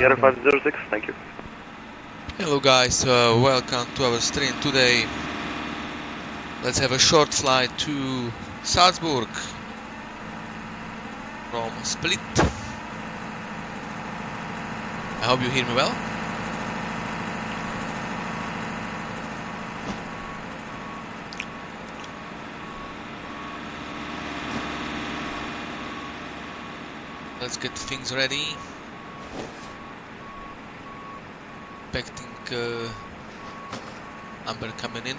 Bulgaria 506, thank you. Hello guys, welcome to our stream today. Let's have a short flight to Salzburg from Split. I hope you hear me well. Let's get things ready. Expecting Amber coming in.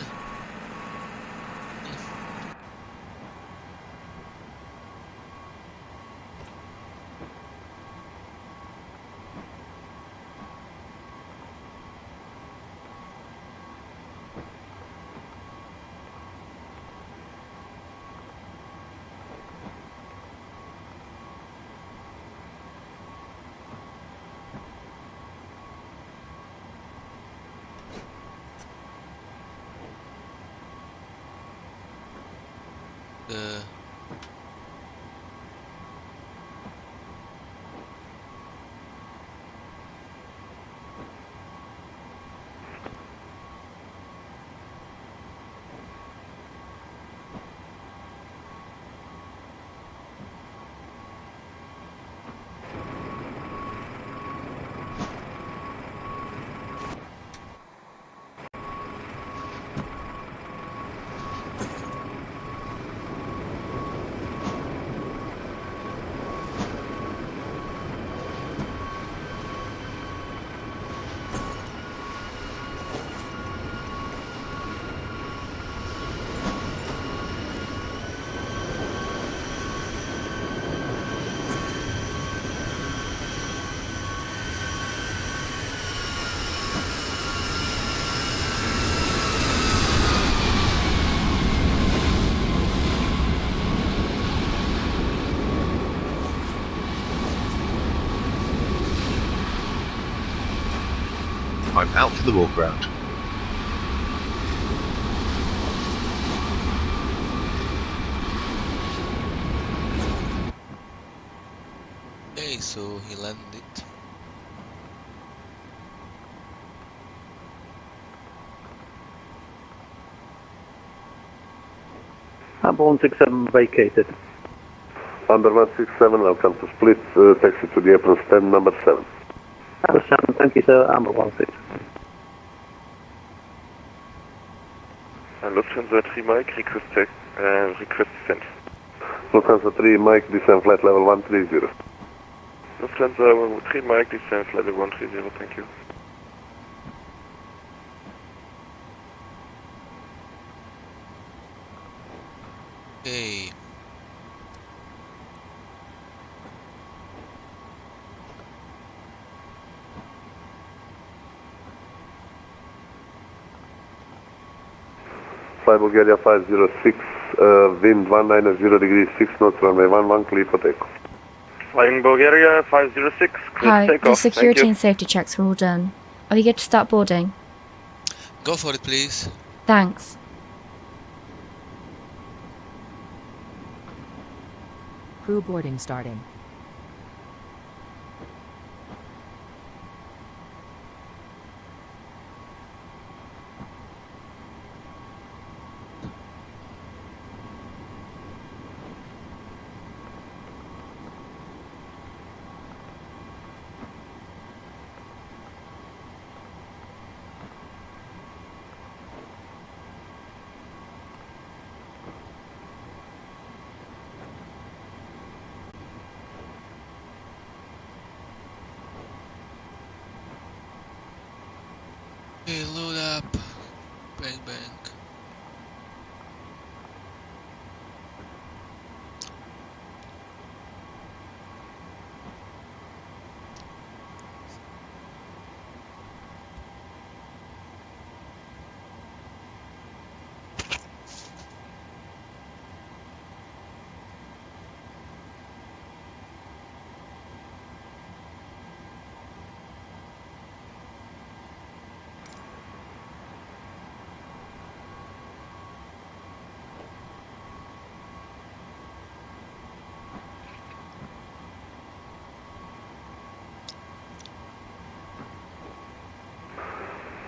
I'm out for the walk around. Okay, so he landed. Amber 167 vacated. Amber 167, welcome to Split, taxi to the apron stand number 7. Amber 7, thank you sir, Amber 16. Lufthansa 3 Mike, request descent. Lufthansa 3 Mike, descend flight level 130. Lufthansa 3 Mike, descend flight level 130, thank you. Okay. Fly Bulgaria 506, wind 190 degrees 6 knots, runway 11, clear for takeoff. Flying Bulgaria 506, clear Hi, takeoff, the security and safety checks are all done. Are we good to start boarding? Go for it, please. Thanks. Crew boarding starting. Okay, load up. Bang bang.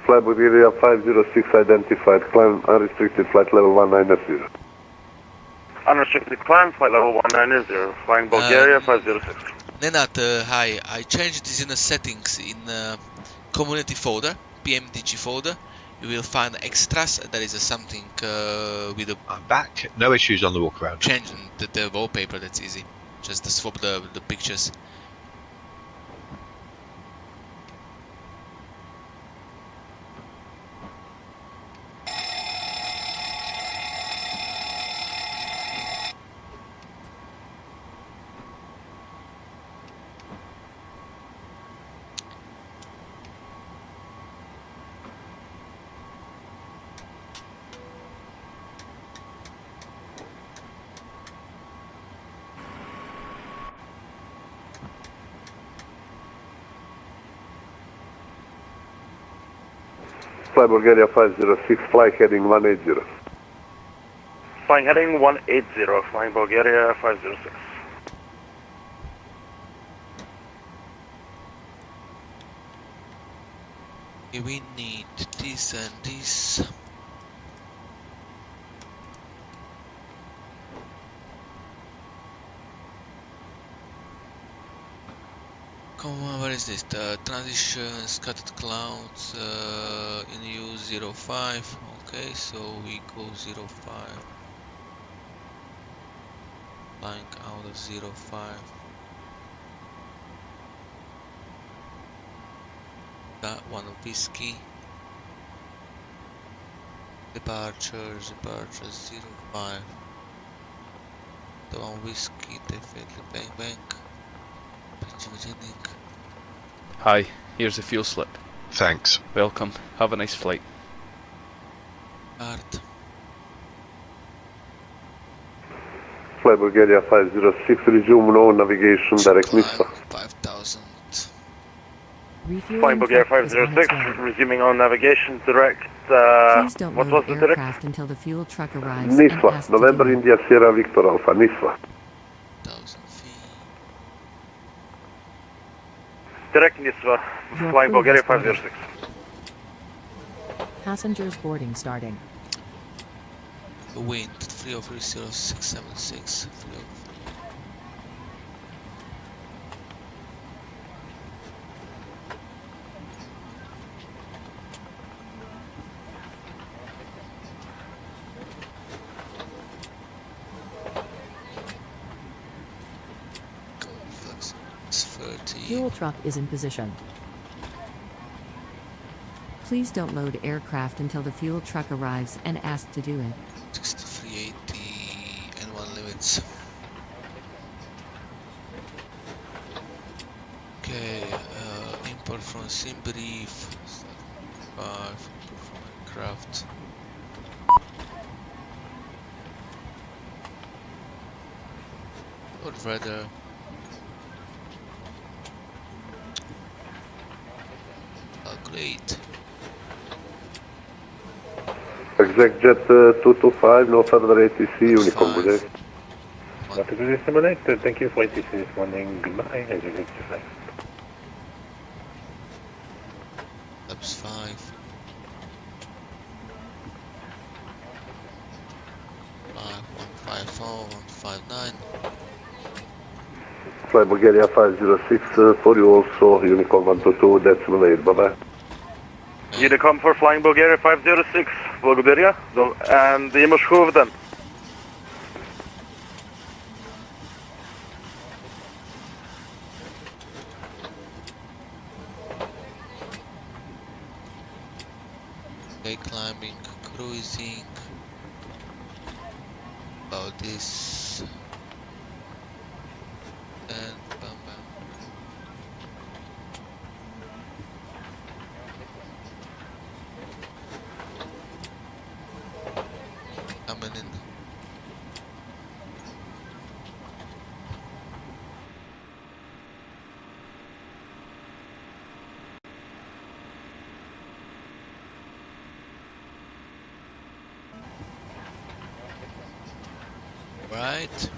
Fly Bulgaria 506 identified, climb unrestricted flight level 1990. Unrestricted climb, flight level 1990, flying Bulgaria 506. Nenad, hi. I changed this in the settings in community folder, PMDG folder. You will find extras. There is something with a I'm back. No issues on the walk around. change in the wallpaper. That's easy. Just to swap the pictures. Fly Bulgaria 506, fly heading 180. Flying heading 180, flying Bulgaria 506. We need this and this. Come on, where is this? The transition, scattered clouds, in use 05. Okay, so we go 05. Flying out of 05. That one whiskey. Departures 05. The one whiskey, definitely bang. Hi, here's a fuel slip. Thanks. Welcome. Have a nice flight. Art. Fly Bulgaria 506, resume no navigation, direct NISA. 5000. Refueling Flying Bulgaria truck is on its 506, way. resuming on navigation, direct, Please don't what was load the direct? aircraft until the fuel truck arrives and NISA, ask to November do it. India Sierra Victor Alpha, NISA. 1000 feet. Direct NISA, Your flying crew Bulgaria has boarded. 506. Passengers boarding starting. Wind 3030676. Fuel truck is in position. Please don't load aircraft until the fuel truck arrives and ask to do it. 6380 and 1 limits. Okay, import from SimBrief. 5 import from aircraft. Or rather. Great. Exec jet 225, no further ATC, Unicom, good day. Thank you for ATC this morning. Goodbye. Laps 5. 154, 159. Fly Bulgaria 506, for you also, Unicom 122, decimal 8, bye-bye. Unicom for flying Bulgaria 506, Bulgaria, and the image of them. Okay, climbing, cruising. About this. And bam bam. Coming in. Right.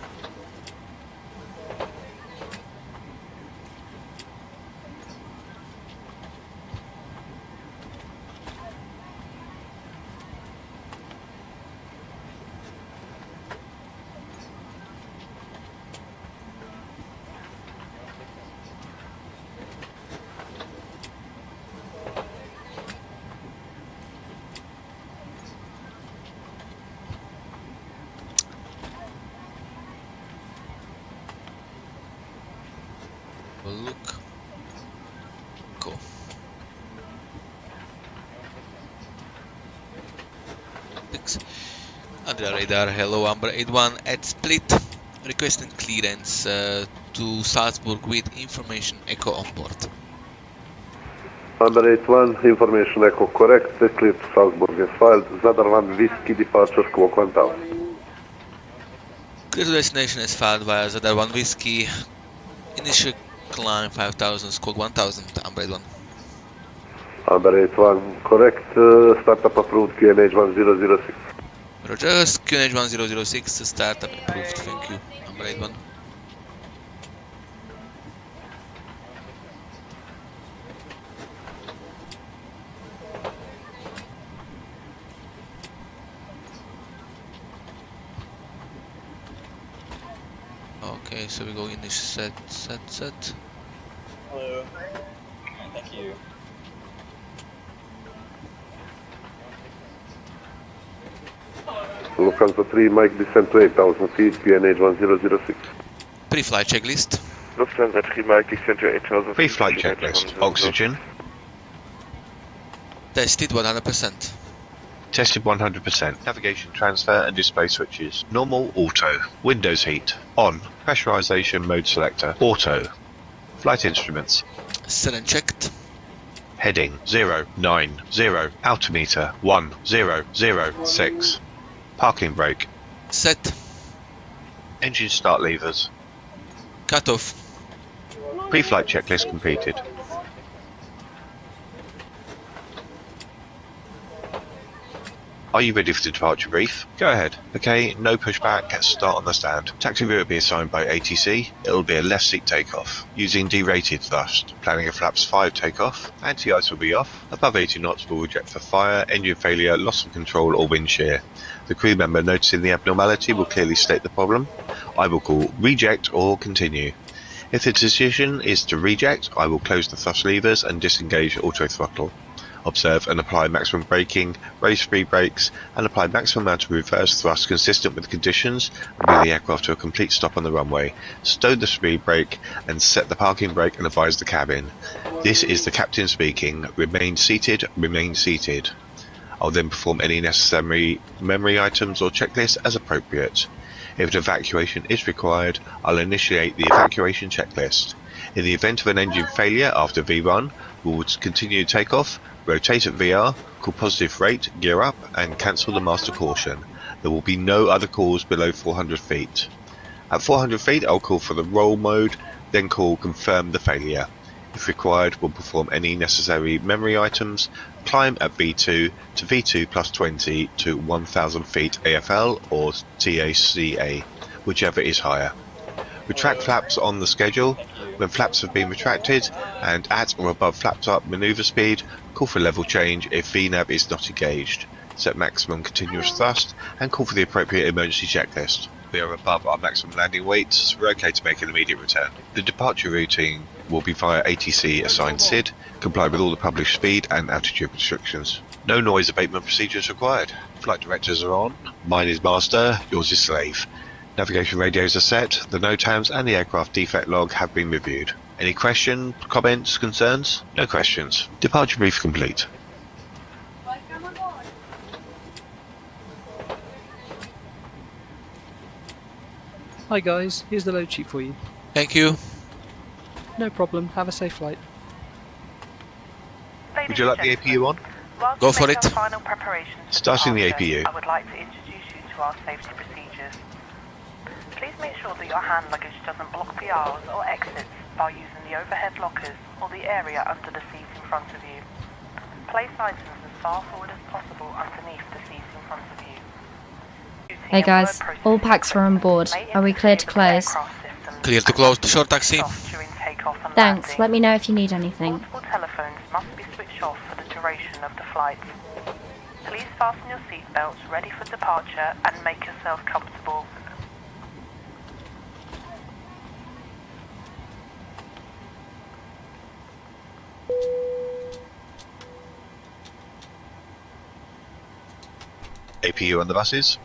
Thanks. Under radar, hello, Amber 81 at Split. Requesting clearance to Salzburg with information echo on board. Number 81, information echo correct, the clear to Salzburg is filed, ZR1 Whiskey departure squawk 1000. Clear to destination is filed via ZR1 Whiskey. Initial climb 5000, squawk 1000, Amber 81. Number 81, correct, startup approved, QNH 1006. Roger, QNH 1006, startup approved, thank you, Amber 81. Okay, so we go in this set. Hello. Thank you. Lufthansa 3, Mike descent to 8000 feet, QNH 1006. Pre-flight checklist. Lufthansa 3 Mike descent to 8000. Pre-flight checklist. Oxygen. Tested 100%. Tested 100%. Navigation transfer and display switches. Normal auto. Windows heat. On. Pressurization mode selector. Auto. Flight instruments. Set and checked. Heading 090. Altimeter 1006. Parking brake. Set. Engine start levers. Cut off. Pre-flight checklist completed. Are you ready for the departure brief? Go ahead. Okay, no pushback, start on the stand. Taxi route will be assigned by ATC. It will be a left seat takeoff, using derated thrust. Planning a flaps 5 takeoff. Anti-ice will be off. Above 80 knots will reject for fire, engine failure, loss of control or wind shear. The crew member noticing the abnormality will clearly state the problem. I will call reject or continue. If the decision is to reject, I will close the thrust levers and disengage auto throttle. Observe and apply maximum braking, raise free brakes, and apply maximum amount of reverse thrust consistent with the conditions, and bring the aircraft to a complete stop on the runway. Stow the speed brake and set the parking brake and advise the cabin. This is the captain speaking. Remain seated, remain seated. I'll then perform any necessary memory items or checklists as appropriate. If an evacuation is required, I'll initiate the evacuation checklist. In the event of an engine failure after V1, we will continue takeoff, rotate at VR, call positive rate, gear up, and cancel the master caution. There will be no other calls below 400 feet. At 400 feet, I'll call for the roll mode, then call confirm the failure. If required, we'll perform any necessary memory items, climb at V2 to V2 plus 20 to 1000 feet AFL or TACA, whichever is higher. Retract flaps on the schedule. When flaps have been retracted and at or above flaps up maneuver speed, call for level change if VNAV is not engaged. Set maximum continuous thrust and call for the appropriate emergency checklist. We are above our maximum landing weight, so we're okay to make an immediate return. The departure routing will be via ATC assigned SID, comply with all the published speed and altitude restrictions. No noise abatement procedures required. Flight directors are on. Mine is master, yours is slave. Navigation radios are set, the NOTAMs and the aircraft defect log have been reviewed. Any questions, comments, concerns? No questions. Departure brief complete. Hi guys, here's the load sheet for you. Thank you. No problem, have a safe flight. Would you like the APU on? Go for it. Starting the APU. I would like to introduce you to our safety procedures. Please make sure that your hand luggage doesn't block the aisles or exits by using the overhead lockers or the area under the seat in front of you. Place items as far forward as possible underneath the seat in front of you. Hey guys, all packs are on board. Are we clear to close? Clear to close the short taxi. Thanks, let me know if you need anything. Multiple telephones must be switched off for the duration of the flight. Please fasten your seatbelts ready for departure and make yourself comfortable. APU on the buses.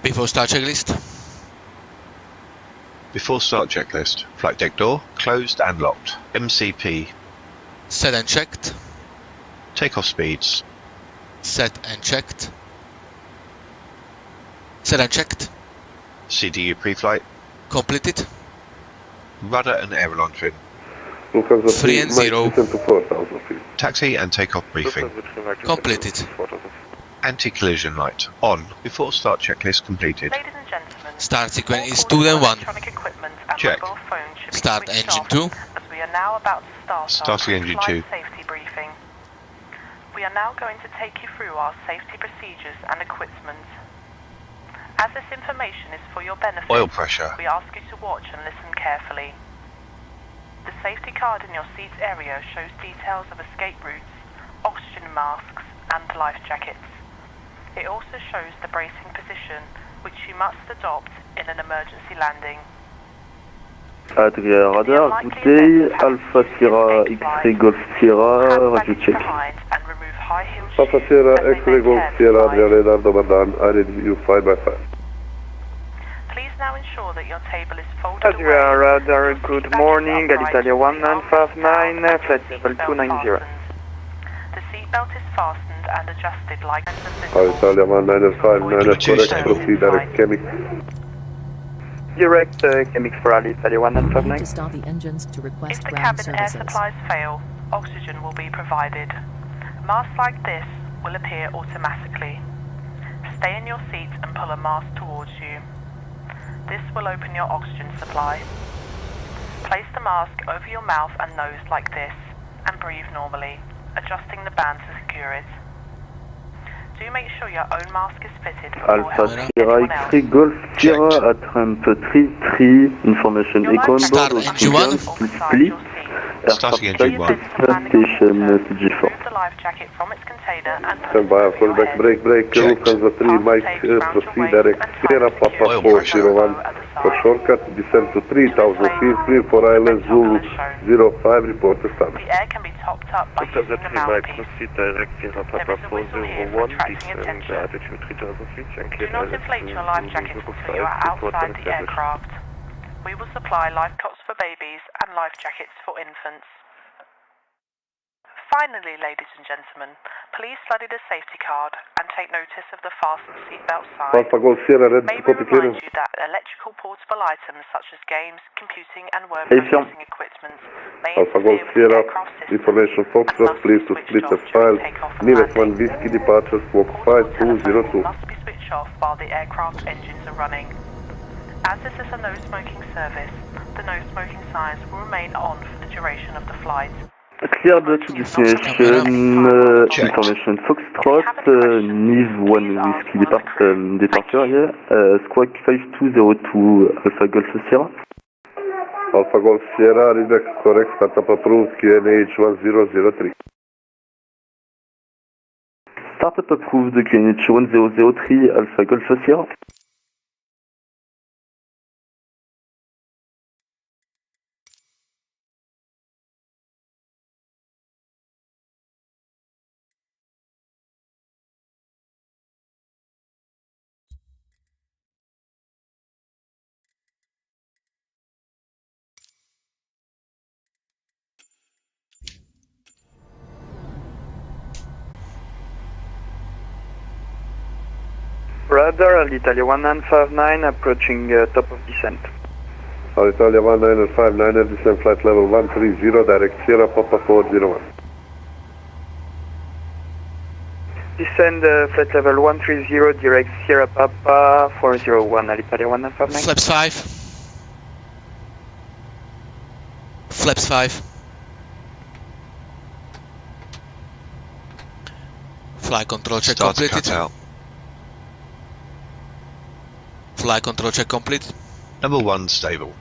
Before start checklist. Before start checklist. Flight deck door closed and locked. MCP. Set and checked. Takeoff speeds. Set and checked. Set and checked. CDU pre-flight. Completed. Rudder and aileron trim. 3 and 0. Taxi and takeoff briefing. Completed. Anti-collision light on. Before start checklist completed. Ladies and gentlemen, Start sequence is 2 then 1. electronic equipment and Check. mobile phones should be Start switched engine off 2. as we are now about to start Starting our engine flight 2. safety briefing. We are now going to take you through our safety procedures and equipment. As this information is for your benefit, Oil pressure. we ask you to watch and listen carefully. The safety card in your seat area shows details of escape routes, oxygen masks and life jackets. It also shows the bracing position which you must adopt in an emergency landing. Adria radar, good day, Alpha Sierra X-ray Golf Sierra, radio check. And remove high heel Alpha shoes Sierra as they X-ray may Golf tear the Sierra, slide. Adria radar, dobar dan, I read you 5x5. Please now ensure that your table is folded Adria away. radar, good morning, Alitalia 1959, flight level 290. The seatbelt is fastened and adjusted like this. Alitalia 1959, correct, proceed direct chemic. Direct chemics for Alitalia Need to 1959. start the engines to request If the ground cabin air services. supplies fail, oxygen will be provided. Masks like this will appear automatically. Stay in your seat and pull a mask towards you. This will open your oxygen supply. Place the mask over your mouth and nose like this and breathe normally, adjusting the band to secure it. Do make sure your own mask is fitted before Alpha helping Sierra anyone else. X-ray Golf Sierra at ramp 33, information Your echo on life Start board, engine one. split, Starting engine 1. station TG4. Remove the life jacket from its container and put Stand it by, over full your back, head. break, Lufthansa 3, Mike, proceed direct, Sierra Papa Oil 401 for shortcut, descend to 3000 feet, clear for island, Zulu 05, report to standard. The air can be topped up by using the mouthpiece. direct Sierra There Papa is a whistle here for 401, attracting attention. altitude 3000 feet, and Do not inflate your life jacket until you are outside the aircraft. We will supply life cots for babies and life jackets for infants. Finally, ladies and gentlemen, please study the safety card and take notice of the fastened seatbelt sign. Alpha Golf Sierra, red May we copy remind clearance. you that electrical portable items such as games, computing and word Affirm. processing equipment may Alpha interfere Golf with the Sierra, aircraft system information and Foxtrot, must please be to switched split off as during filed. takeoff and Nivet 1 landing. Whiskey departure, squawk Portable 5202. telephones must be switched off while the aircraft engines are running. As this is a no smoking service, the no smoking signs will remain on for the duration of the flight. Cleared to destination, information Foxtrot, Nive 1 Whiskey departure here, squawk 5202 Alpha Golf Sierra. Alpha Golf Sierra, read correct, startup approved, QNH 1003. Startup approved, QNH 1003 Alpha Golf Sierra. Radar, Alitalia 1959, approaching top of descent. Alitalia 1959, descent flight level 130, direct Sierra Papa 401. Descend flight level 130, direct Sierra Papa 401, Alitalia 1959. Flaps 5. Flaps 5. Flight control check Start to completed. cut out. Flight control check complete. Number 1 stable.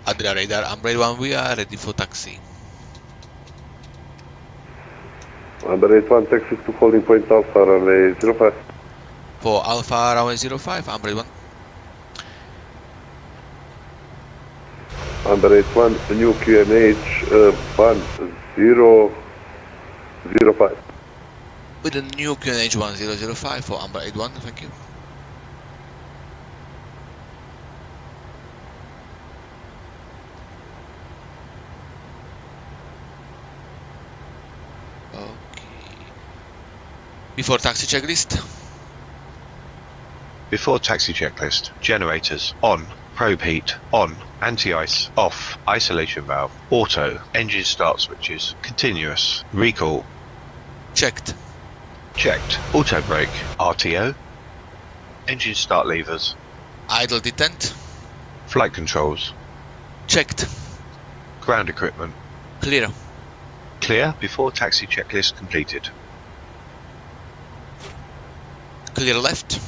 Adria radar, Umbrella 1, we are ready for taxi. Number 81, taxi to holding point Alpha runway 05. For Alpha runway 05, Umbrella 1. Number 81, new QNH 10 05. With the new QNH 1005 for Amber 81, thank you. Before taxi checklist. Before taxi checklist. Generators on. Probe heat on. Anti-ice off. Isolation valve auto. Engine start switches continuous. Recall. Checked. Checked. Auto brake. RTO. Engine start levers. Idle detent. Flight controls. Checked. Ground equipment. Clear. Clear before taxi checklist completed. Clear left.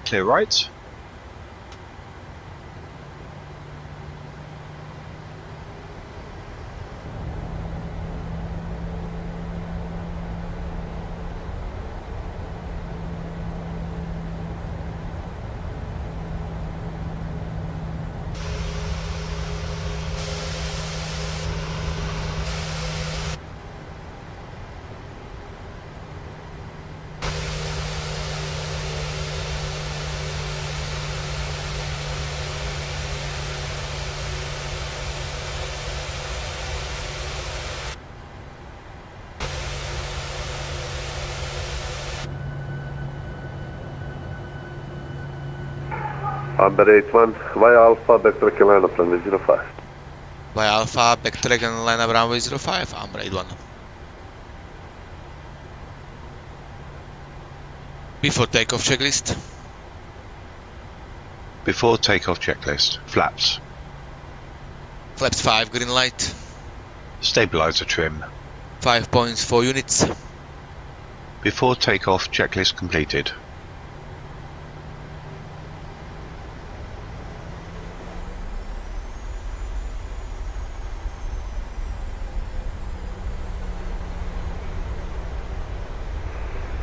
Clear right. Amber 81, via Alpha, backtrack and line up runway 05. Via Alpha, backtrack and line up runway 05, Amber 81. Before takeoff checklist. Before takeoff checklist. Flaps. Flaps 5, green light. Stabilizer trim. 5 points, 4 units. Before takeoff checklist completed.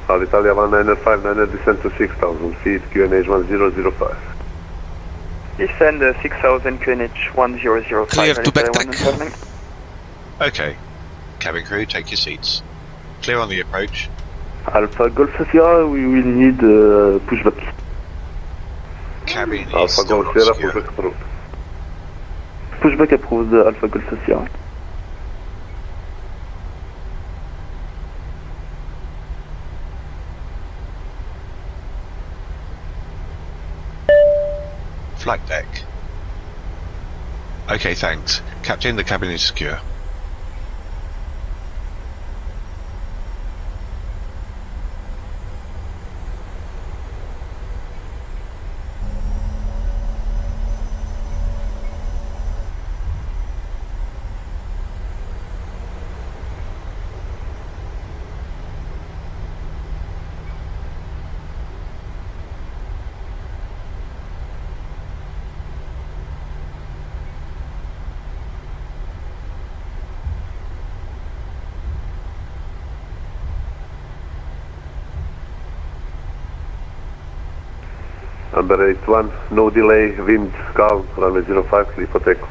Alitalia 195, 9 descent to 6,000 feet, QNH 1005. Descend 6,000 QNH 1005. Clear to backtrack. Okay. Cabin crew, take your seats. Clear on the approach. Alpha Golf Sierra, we will need pushback. Cabin is Alpha still Golf not Sierra, secure. pushback approved. Pushback approved, Alpha Golf Sierra. Flight deck. Okay, thanks. Captain, the cabin is secure. Amber 81, no delay, wind, calm, runway 05, clear for takeoff.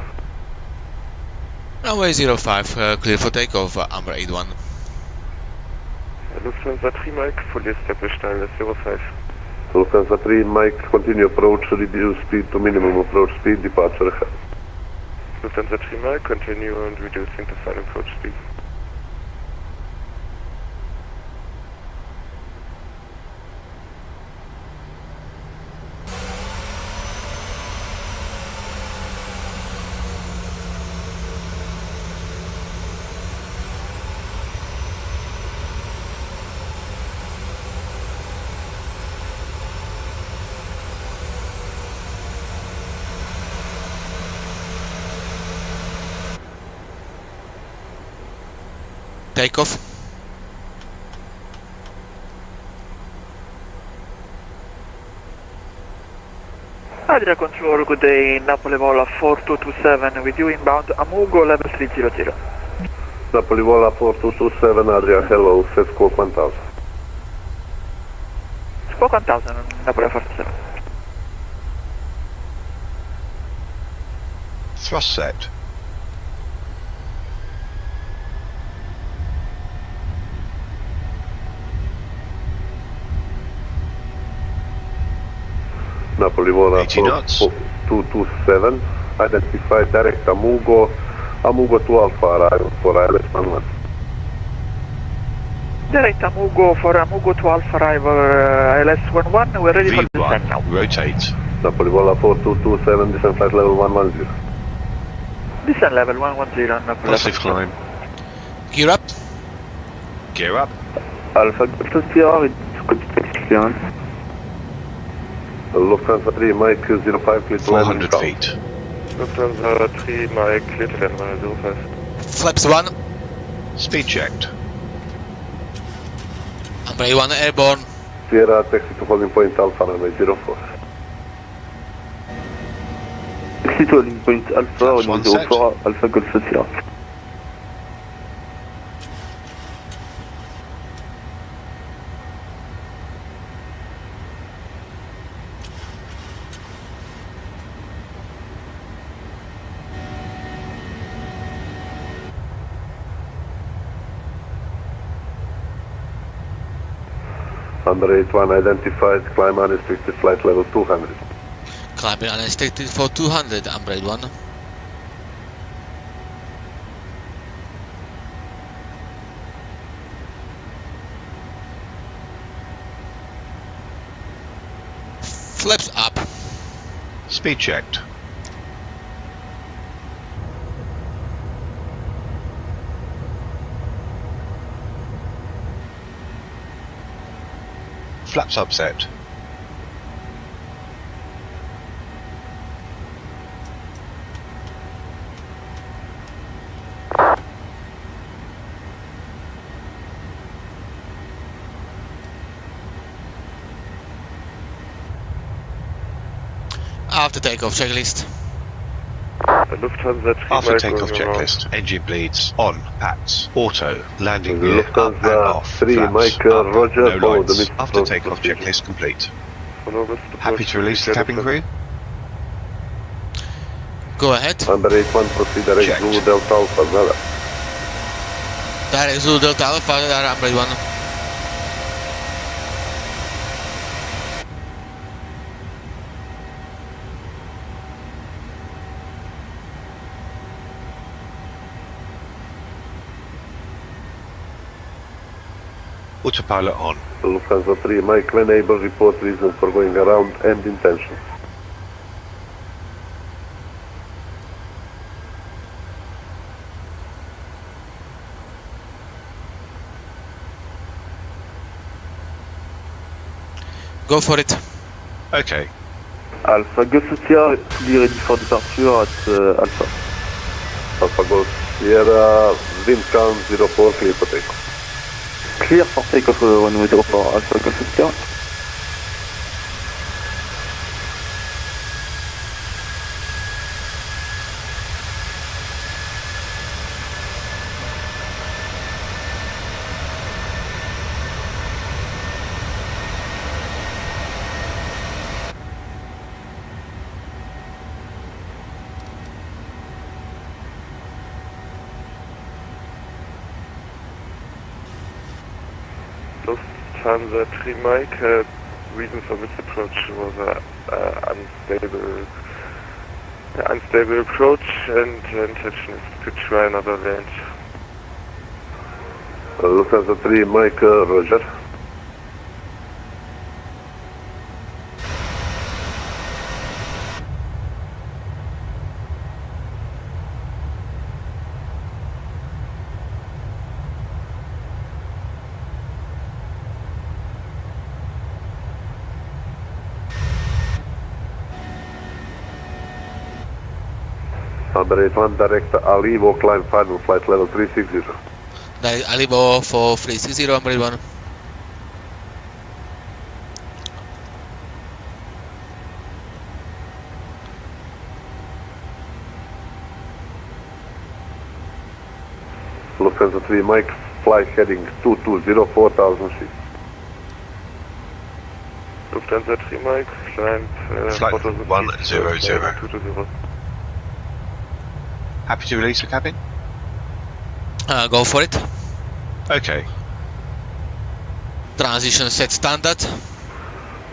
Runway 05, clear for takeoff, Amber 81. Lufthansa 3 Mike, fully established ILS 05. Lufthansa 3 Mike, continue approach, reduce speed to minimum approach speed, departure ahead. Lufthansa 3 Mike, continue and reducing to final approach speed. Takeoff. Adria Control, good day, Napoli Vola 4227, with you inbound Amugo level 300. Napoli Vola 4227, Adria, hello, set squawk 1000. Squawk 1000, Napoli 47. Thrust set. Napoli Vola 80 knots. 227, identify direct Amugo to Alpha arrival for ILS-11. Direct Amugo for Amugo to Alpha arrival, ILS-11, we're ready for descent now. Rotate. Napoli Vola 4227, descent flight level 110. Descent level 110, Napoli. Positive climb. Gear up. Gear up. Alpha Delta Sierra, it's clearance. Lufthansa 3, Mike 05, clear to land. 400 feet. Lufthansa 3, Mike, clear to land, 05. Flaps 1. Speed checked. Umbrella 1 airborne. Sierra, taxi to holding point Alpha runway 04. Taxi to holding point Alpha, Flaps one set. 04, Alpha Golf Sierra. Under 81 identified, climb unrestricted flight level 200. Climbing unrestricted for 200, Umbrella 1. Flaps up. Speed checked. Flaps upset. After takeoff checklist. Lufthansa 3, After Mike, takeoff going around. checklist. Engine bleeds. On. Pats. Auto. Landing gear up and Lufthansa off. 3, Flaps Mike, up. Roger, No follow the lights. mid After approach takeoff procedure. checklist complete. Follow Happy to release the cabin crew? Go ahead. Under 81 proceed direct Checked. Zulu Delta Alpha, nada. Direct Zulu Delta Alpha, Umbrella 1. Autopilot on. Lufthansa 3, Mike, when able, report reason for going around and intention. Go for it. Okay. Alpha Golf Sierra, to be ready for departure at Alpha. Alpha Golf Sierra, wind count 04, clear for takeoff. Clear for takeoff runway 04, Alpha Golf Sierra. Lufthansa 3, Mike, reason for this approach was unstable approach, and the intention is to try another range. Lufthansa 3, Mike, Roger. Under 81 direct Alivo, climb final flight level 360. Direct Alibo for 360, Umbrella 1. Lufthansa 3, Mike, fly heading 220, 4000 feet. Lufthansa 3, Mike, climb Flight 4000 100. 220. Happy to release the cabin? Go for it. Okay. Transition set standard.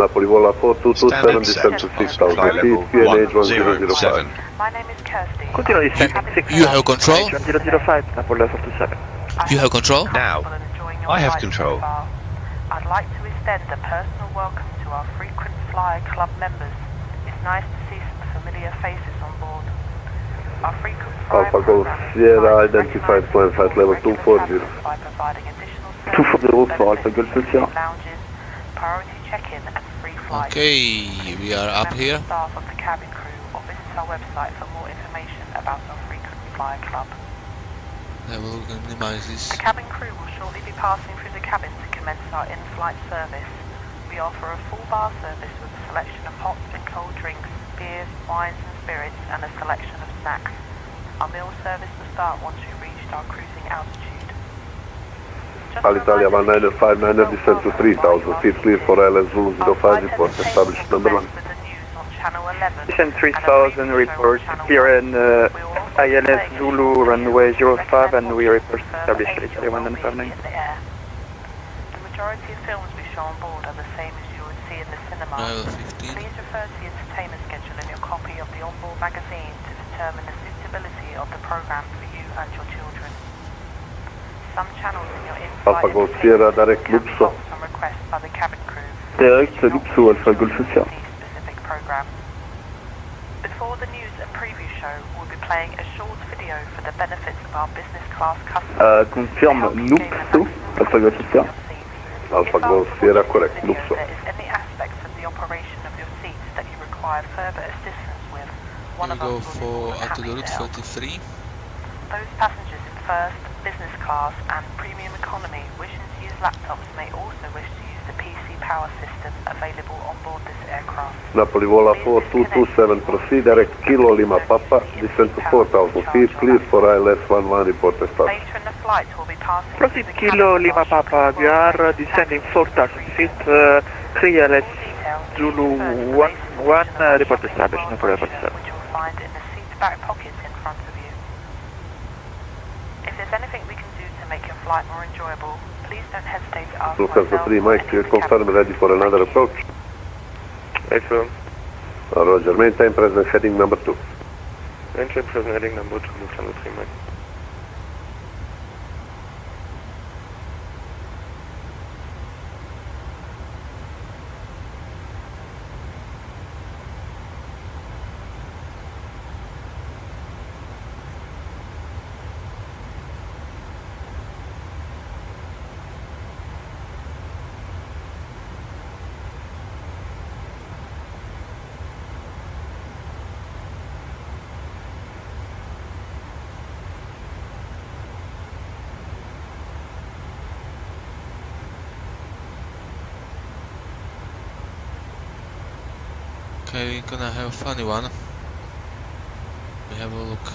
Napoli Vola 4227, descend to 6,000 feet, PNH 1005. My name is Kirsty. Continue descending 6. You have control? 1005, Napoli 47. You have control? Now, I have control. I'd like to extend a personal welcome to our frequent flyer club members. It's nice to see some familiar faces on board. Our frequent flyer Alpha Golf Sierra identified flight flight level 240. by providing additional 240 for Alpha Golf Sierra. lounges, priority check-in and free flights. Okay, we are up here. Staff of the cabin crew or visit our website for more information about our frequent flyer club. I will minimize this. The cabin crew will shortly be passing through the cabin to commence our in-flight service. We offer a full bar service with a selection of hot and cold drinks, beers, wines and spirits, and a selection of snacks. Our meal service will start once we reached our cruising altitude. Alitalia 1959er descend to 3,000 feet, clear for ILS Zulu 05, report established number 1. Descend 3000, report here in ILS Zulu runway 05, and we report established Italia 1959. The majority of films we show on board are the same as you would see in the cinema. Please refer to the entertainment schedule in your copy of the onboard magazine to determine the suitability of the program for you and your children. Some channels in your Alpha Golf Sierra, direct Luxo. on request by the cabin crew. Direct Luxo, Alpha Golf Sierra. Specific program. Before the news and preview show, we'll be playing a short video for the benefits of our business class customers. Confirme Luxo, Alpha Golf Sierra. Alpha Golf Sierra, correct, Luxo. If there is any aspects of the operation of your seats that you require further assistance with, one We of us go will be for more than happy altitude to help. 33. Those passengers in first, business class and premium economy wishing to use laptops may also wish to use the PC power system available on board this aircraft. Napoli Vola 4227, proceed direct Kilo Lima Papa, descend to 4,000 feet, clear for ILS 11, report established. Later in the flight we'll be passing Proceed through the Kilo cabin Lima class Papa, we are descending 4,000 feet, ILS Zulu 11, report established, Napoli 47. which you'll find in the seat back pockets in front of you. If there's anything we can do to make your flight more enjoyable, please don't hesitate to ask Lufthansa myself 3, or Mike, any clear, of the cabin confirm, ready for another approach. Excellent. Roger, maintain present heading number 2. Maintain present heading number 2, Lufthansa 3, Mike. Okay, we're gonna have a funny one. We have a look.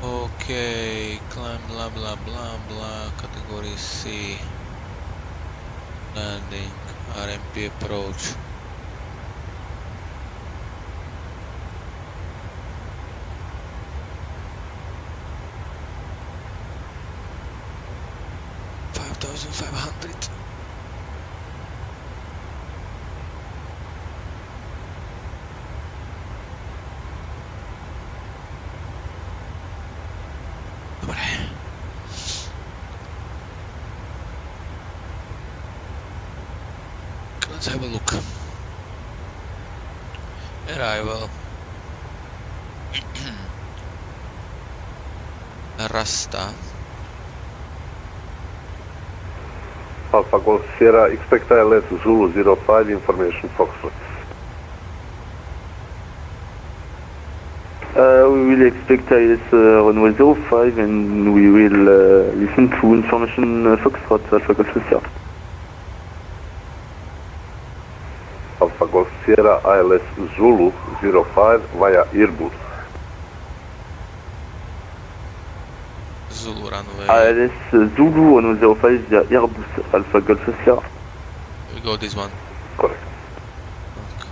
Okay, climb blah blah blah blah, category C. Landing, RMP approach. $5,500. Let's have a look. Arrival. Rasta. Alpha Golf Sierra, expect ILS Zulu 05, information Foxtrot. We will expect ILS runway 05, and we will listen to information Foxtrot, Alpha Golf Sierra. Alpha Golf Sierra, ILS Zulu 05 via Airbus. Zulu runway. ILS Zulu runway 05 via Airbus, Alpha Golf Sierra. We go this one. Correct. Okay.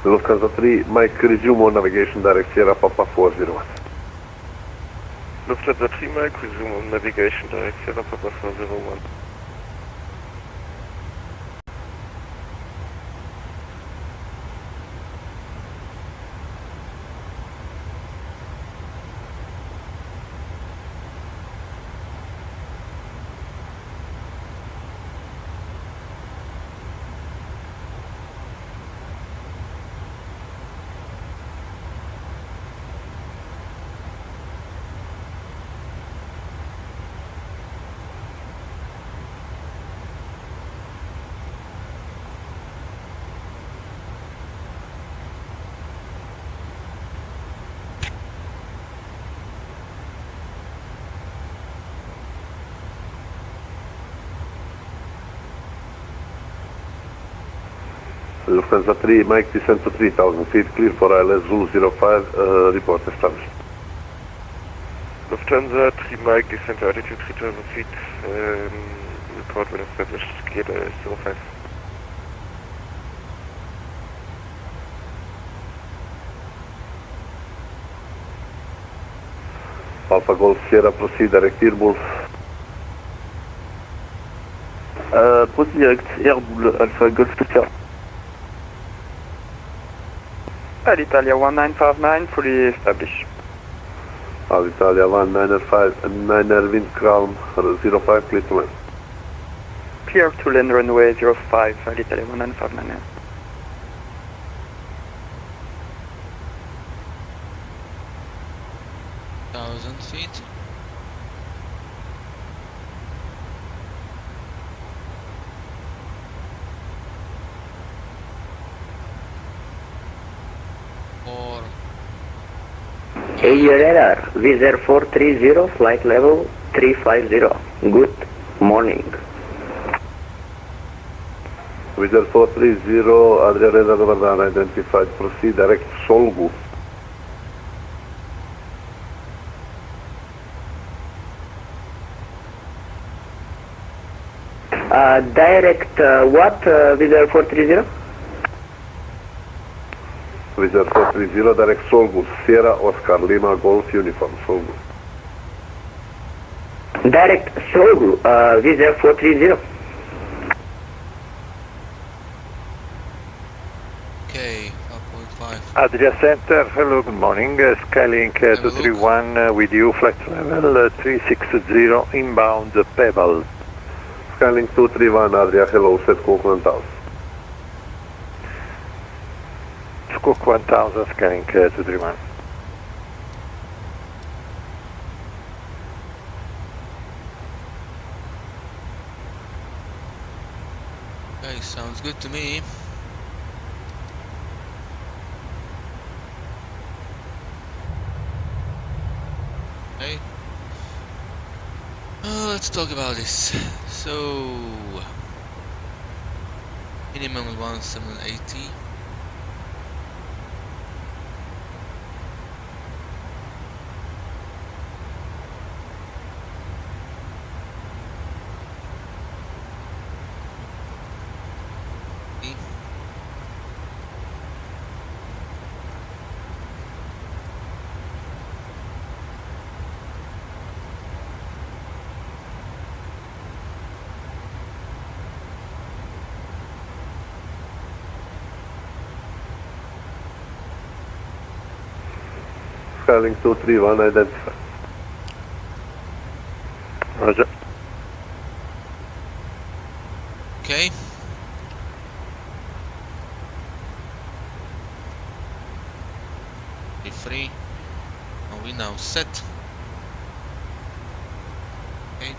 Lufthansa 3, Mike, resume on navigation direct Sierra Papa 401. Lufthansa 3 Mike, resume on navigation direct Sierra Papa 401. Lufthansa 3, Mike, descend to 3,000 feet, clear for ILS Zulu 05, report established. Lufthansa 3 Mike, descend to altitude 3,000 feet, report when established, cleared ILS 05. Alpha Golf Sierra, proceed direct Airbus. Proceed direct Airbus Alpha Golf Sierra. Alitalia 1959, fully established. Alitalia 1959, wind calm, 05, clear to land. Clear to land runway 05, Alitalia 1959. Feet. Or Your radar, Wizard 430, flight level 350. Good morning. Wizard 430, Adria radar identified, proceed direct Solgu. Direct what, Wizard 430? Wizard 430, direct Solgu, Sierra Oscar Lima Golf Uniform, Solgu. Direct Solgu, Wizard 430. okay, 5.5. Adria Center, hello, good morning. Skylink 231 with you, flight level 360, inbound Pebble. Skylink 231, Adria, hello, set Cook 1000. Cook 1000, Skylink 231. Okay, sounds good to me. Okay. Let's talk about this. So, minimum 1780. Skylink 231, identified. Roger. Okay. Free. And we now set. Okay.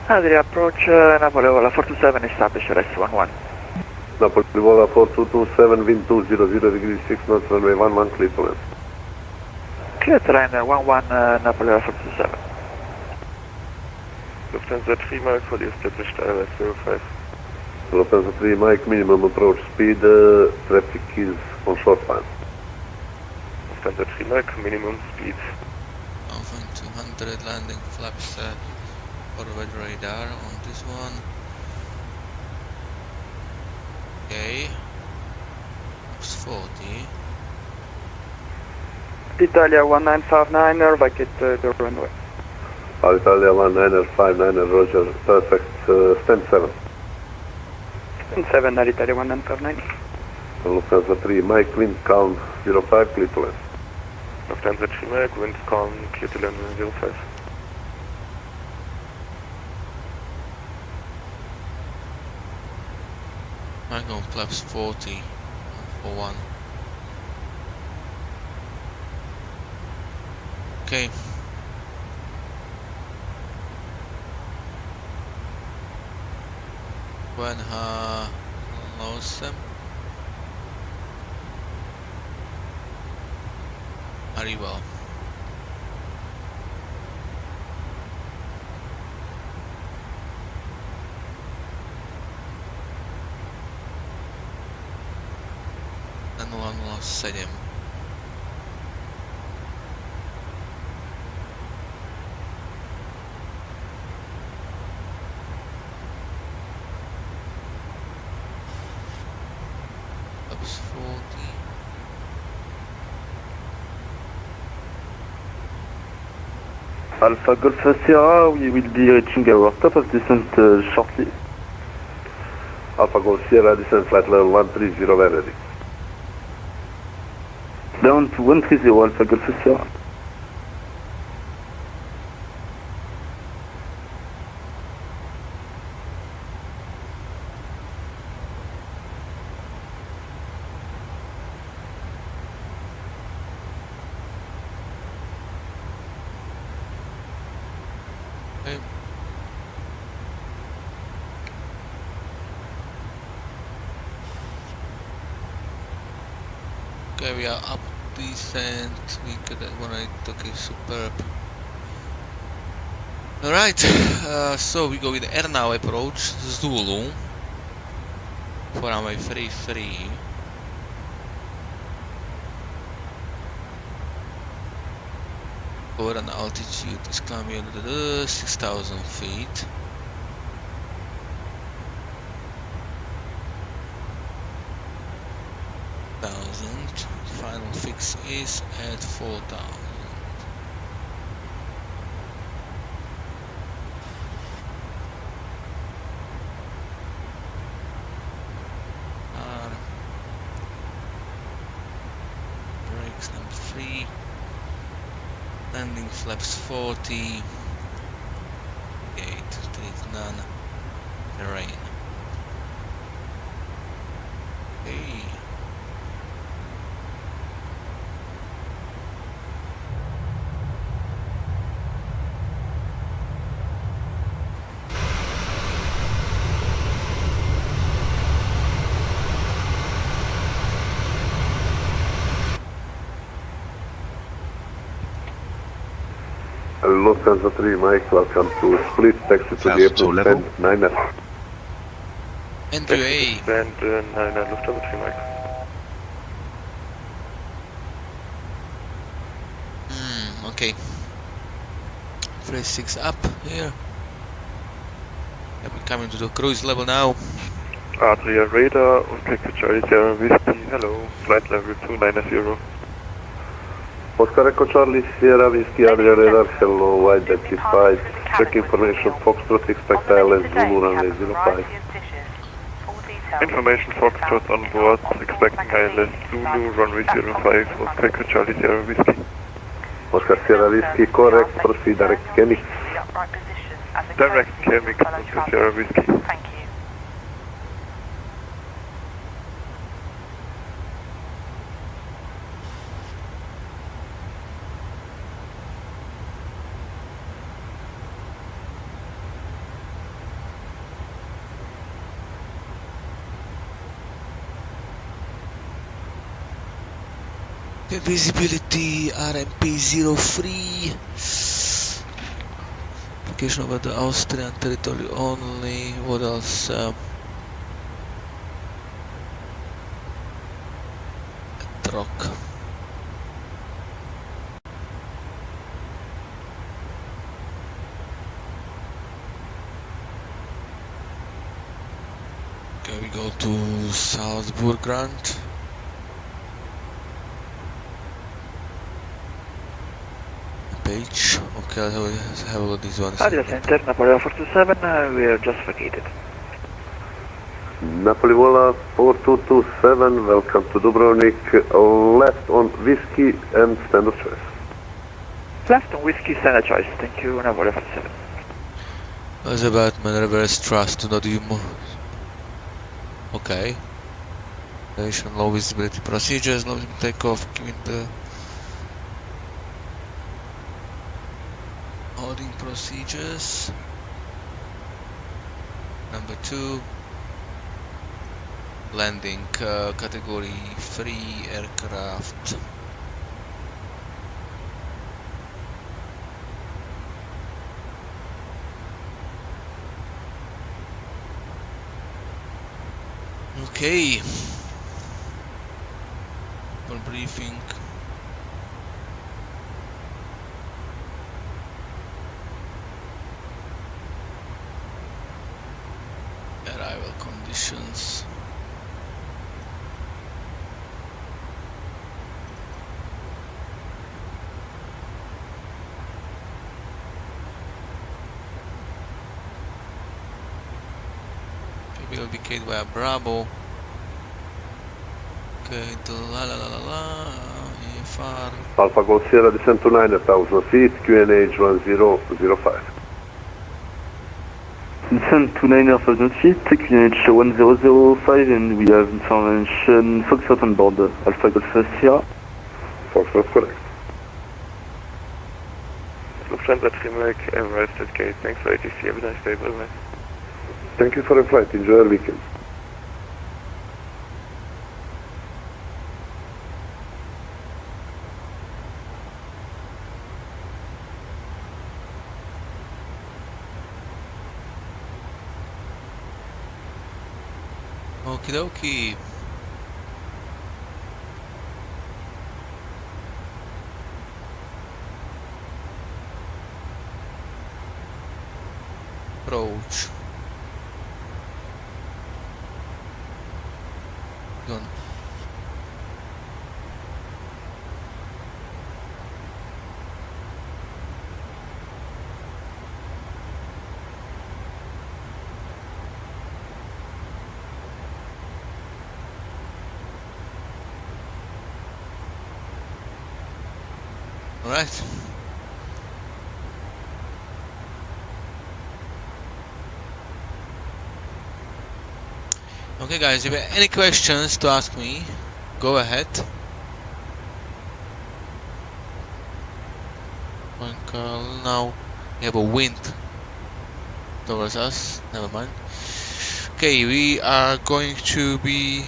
Adria, approach Napoli Vola 427, establish RS11. Napoli Vola 4227, wind 200 degrees 6 knots, runway 11, clear to land. Clear to land 11, Napoli Vola 427. Lufthansa 3 Mike, fully established ILS 05. Lufthansa 3 Mike, minimum approach speed, traffic is on short time. Lufthansa 3 Mike, minimum speed. 200 landing flaps forward radar on this one. Okay. Flaps 40. Italia 1959, vacate the runway. Italia 1959, Roger, perfect, stand 7. Stand 7, Italia 1959. Lufthansa 3, Mike, wind calm, 05, clear to land. Lufthansa 3 Mike, wind calm, clear to land 05. I'm on flaps 40 for 1. Okay. When lost them. Very well. And one lost stadium. Flaps 40. Alpha Golf Sierra, we will be reaching our top of descent shortly. Alpha Golf Sierra, descent flight level 130, when ready. Down to 130, Alpha Golf Sierra. Okay. Okay, we are up descent. We get that one right. Okay, superb. Alright, so we go with the air now approach Zulu for runway 33. Current altitude is climbing 6,000 feet. Final fix is at 4,000. Brakes number 3. Landing flaps 40. Gate, there is none. Terrain. Hey. Lufthansa 3, Mike, welcome to Split, taxi to the airport level. 9F. NUA. Stand 9 Lufthansa 3 Mike. Okay. Phrase 6 up here. We're coming to the cruise level now. Adria radar, okay, Charlie Sierra Whiskey, hello, flight level 290. Oscar Echo Charlie Sierra Whiskey Adria radar, hello, identified, check information, Foxtrot, expect ILS Zulu runway 05. Information Foxtrot on board, expecting ILS Zulu runway 05, Oscar Echo Charlie Sierra Whiskey. Oscar Sierra Whiskey, correct, proceed direct chemics. Direct chemics, Oscar Sierra Whiskey. Thank you. Visibility RMP 03. Application over the Austrian territory only. What else? Rock. Okay, we go to Salzburg Grant. Page. Okay, let's have a look at these ones. Adria Center, Napoli 427, we are just vacated. Napoli Vola 4227, welcome to Dubrovnik, left on whiskey and stand of choice. Left on whiskey, stand of choice, thank you, Napoli 47. As a Batman, reverse thrust to not even. Okay. Low visibility procedures, low visibility takeoff, giving the holding procedures. Number 2. Landing category 3 aircraft. Okay. For briefing. Arrival conditions. Will be carried by a Bravo. Okay, AFR. Alpha Gold Sierra descend to 9,000 feet, QNH 1005. Descend to 9,000 feet, QNH 1005, and we have information Foxtrot on board Alpha Golf Sierra. Foxtrot correct. Lufthansa Trimlek, arrived at gate, thanks for ATC, have a nice day, bye-bye. Thank you for your flight. Enjoy your weekend. Okie dokie. Approach. Gone. All right. Okay guys, if you have any questions to ask me, go ahead. Now we have a wind towards us, never mind. Okay, we are going to be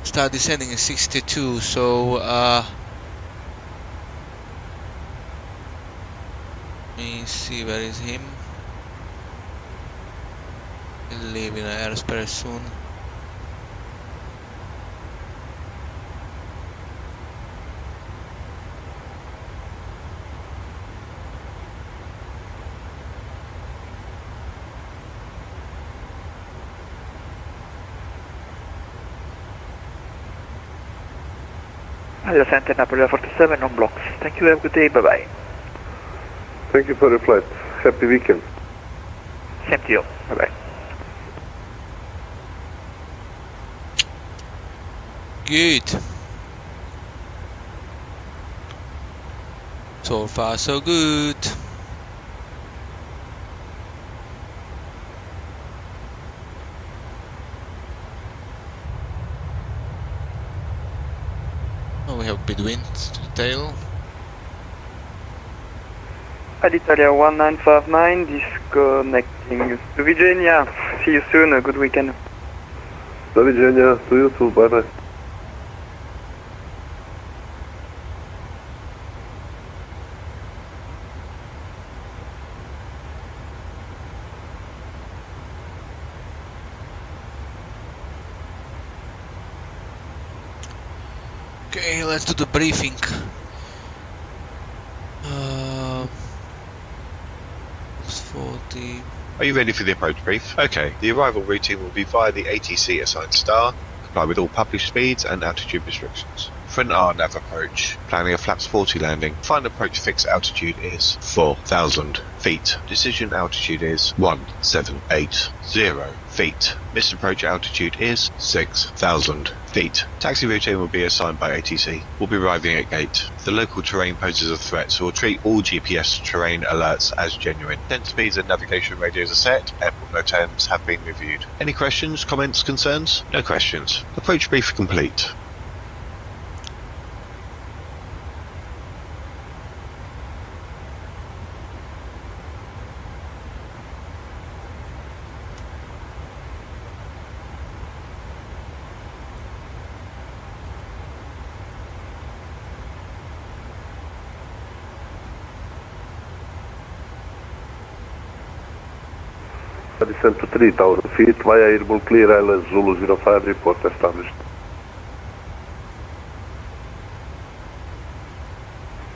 start descending in 62, so let me see, where is him? He'll leave in an airspace soon. Adria Center, Napoli 47, on blocks. Thank you, have a good day, bye-bye. Thank you for your flight. Happy weekend. Same to you, bye-bye. Good. So far so good. Oh, we have a bit wind to the tail. Alitalia 1959, disconnecting to Virginia. See you soon, a good weekend. To Virginia, to you too, bye-bye. Okay, let's do the briefing. 40. Are you ready for the approach brief? Okay, the arrival routine will be via the ATC assigned star, comply with all published speeds and altitude restrictions. For an RNAV approach, planning a flaps 40 landing, final approach fixed altitude is 4,000 feet. Decision altitude is 1780 feet. Missed approach altitude is 6,000 feet. Taxi routine will be assigned by ATC. We'll be arriving at gate. The local terrain poses a threat, so we'll treat all GPS terrain alerts as genuine. Descent speeds and navigation radios are set. Airport NOTAMs have been reviewed. Any questions, comments, concerns? No questions. Approach brief complete. Descent to 3,000 feet via airborne clear LS Zulu 05, report established.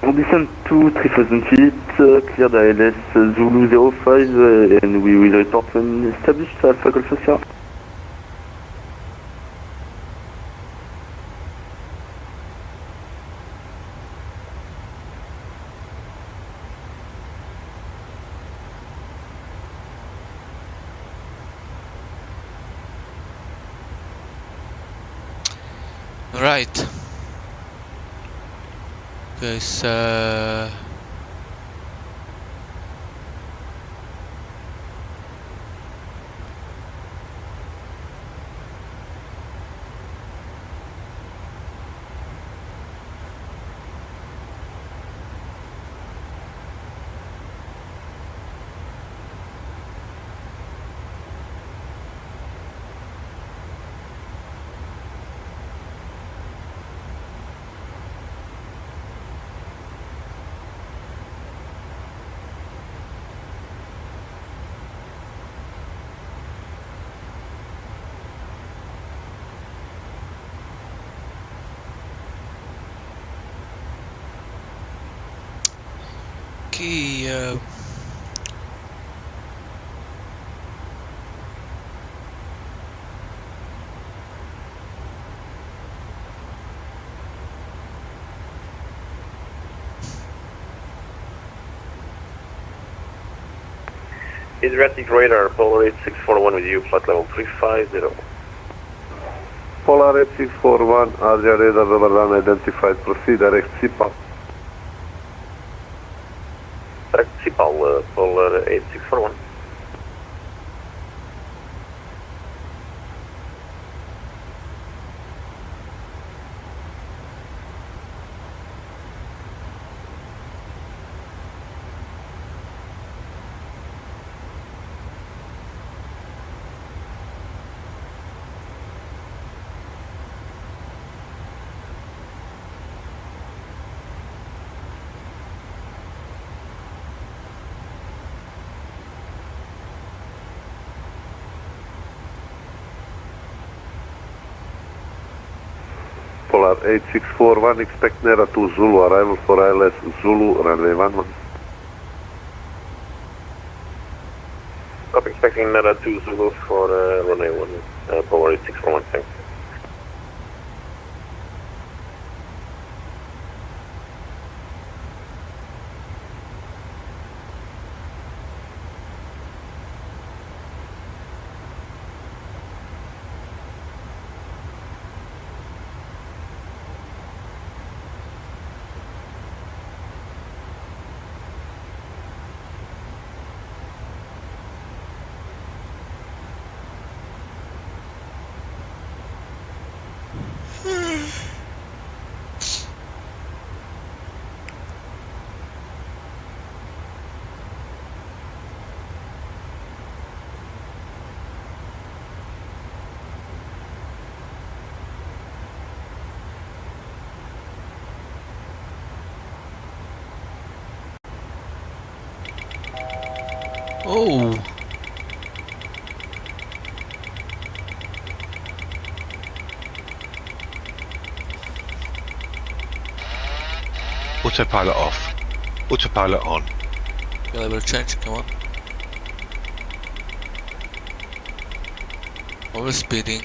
Descent to 3,000 feet, cleared ILS Zulu 05, and we will report when established Alpha Golf Oscar. Right. Okay, so okay, Adriatic radar, Polar 8641 with you, flight level 350. Polar 8641, Adria radar run identified, proceed direct CPAL. Direct CPAL, Polar 8641. Polar 8641, expect Nera 2 Zulu, arrival for ILS Zulu, runway 11. Copy, expecting Nera 2 Zulu for runway 1, Polar 8641, thanks. oh, Autopilot off. Autopilot on. level change, come on. Overspeeding.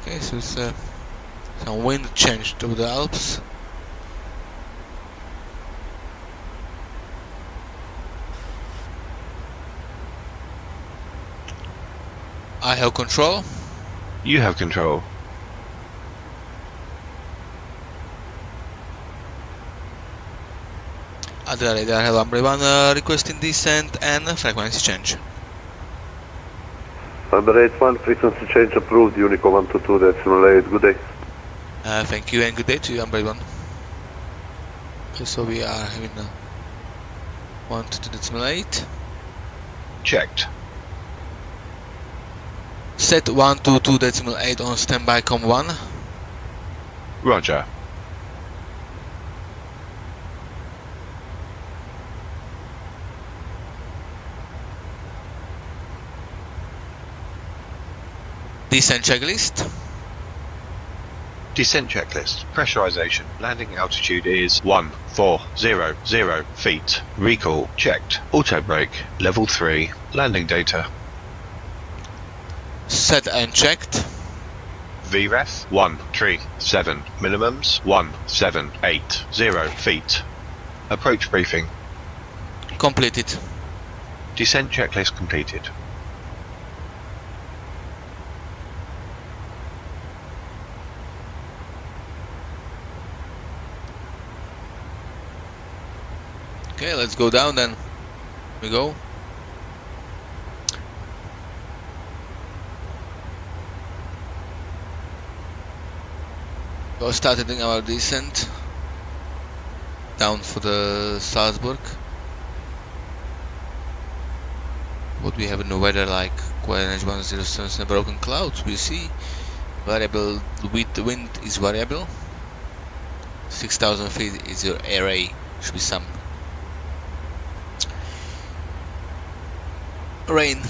Okay, so it's some wind change to the Alps. I have control. You have control. Adria radar, hello, Umbrella 1, requesting descent and frequency change. Umbrella 1, frequency change approved, Unico 122.8, good day. Thank you and good day to you, Umbrella 1. Okay, so we are having 122.8. Checked. Set 122.8 on standby com 1. Roger. Descent checklist. Descent checklist. Pressurization. Landing altitude is 1400 feet. Recall checked. Auto brake. Level 3. Landing data. Set and checked. VREF 137. Minimums 1780 feet. Approach briefing. Completed. Descent checklist completed. Okay, let's go down then. We go. We started our descent down for the Salzburg. What we have in the weather, like QNH 107 broken clouds, we see variable with the wind is variable. 6,000 feet is your array, should be some rain.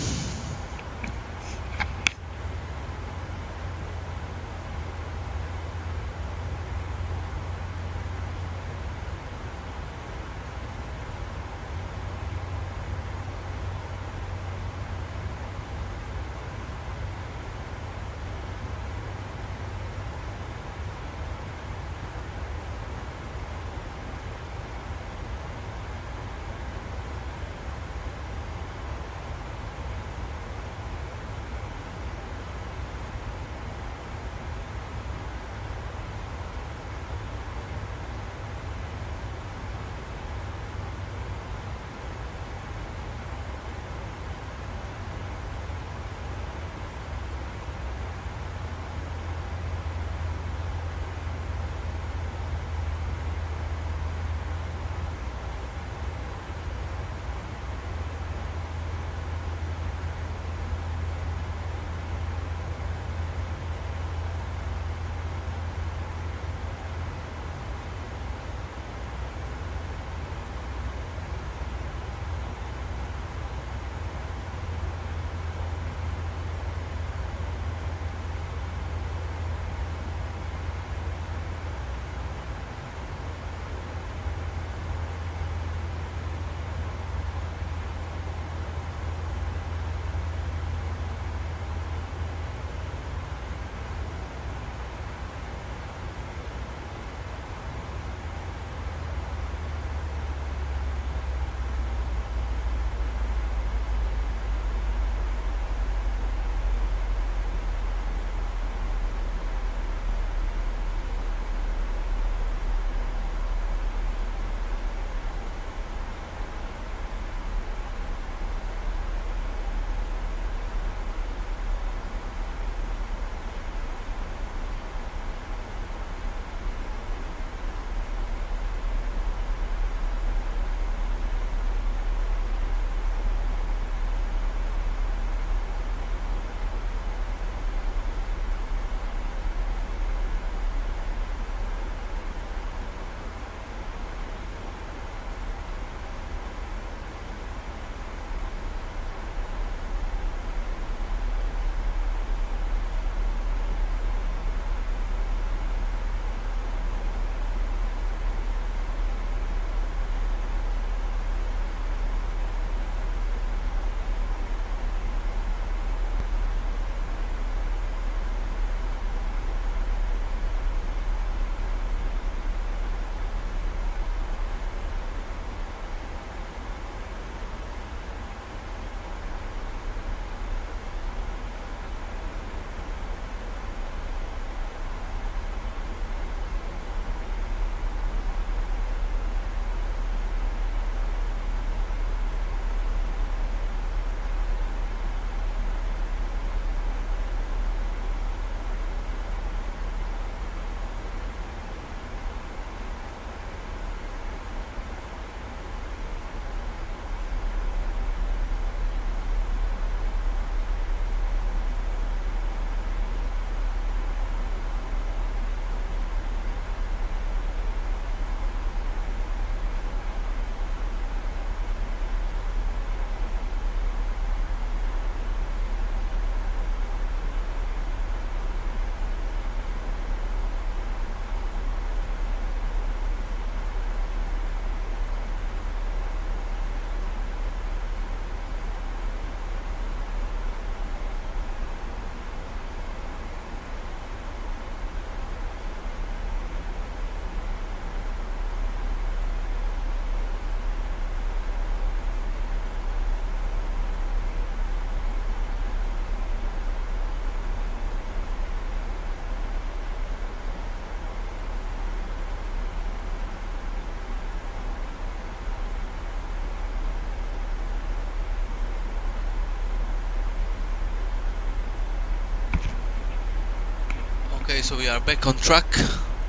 Okay, so we are back on track.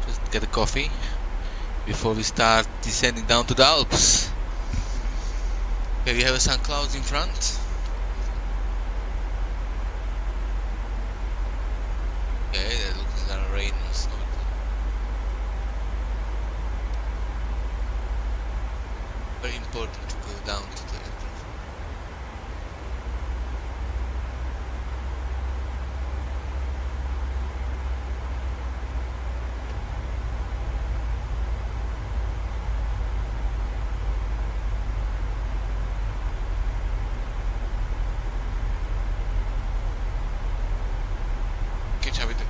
Just get a coffee before we start descending down to the Alps. Okay, we have some clouds in front. Okay, that looks like rain or snow. Very important to go down to the airport. Catch up with the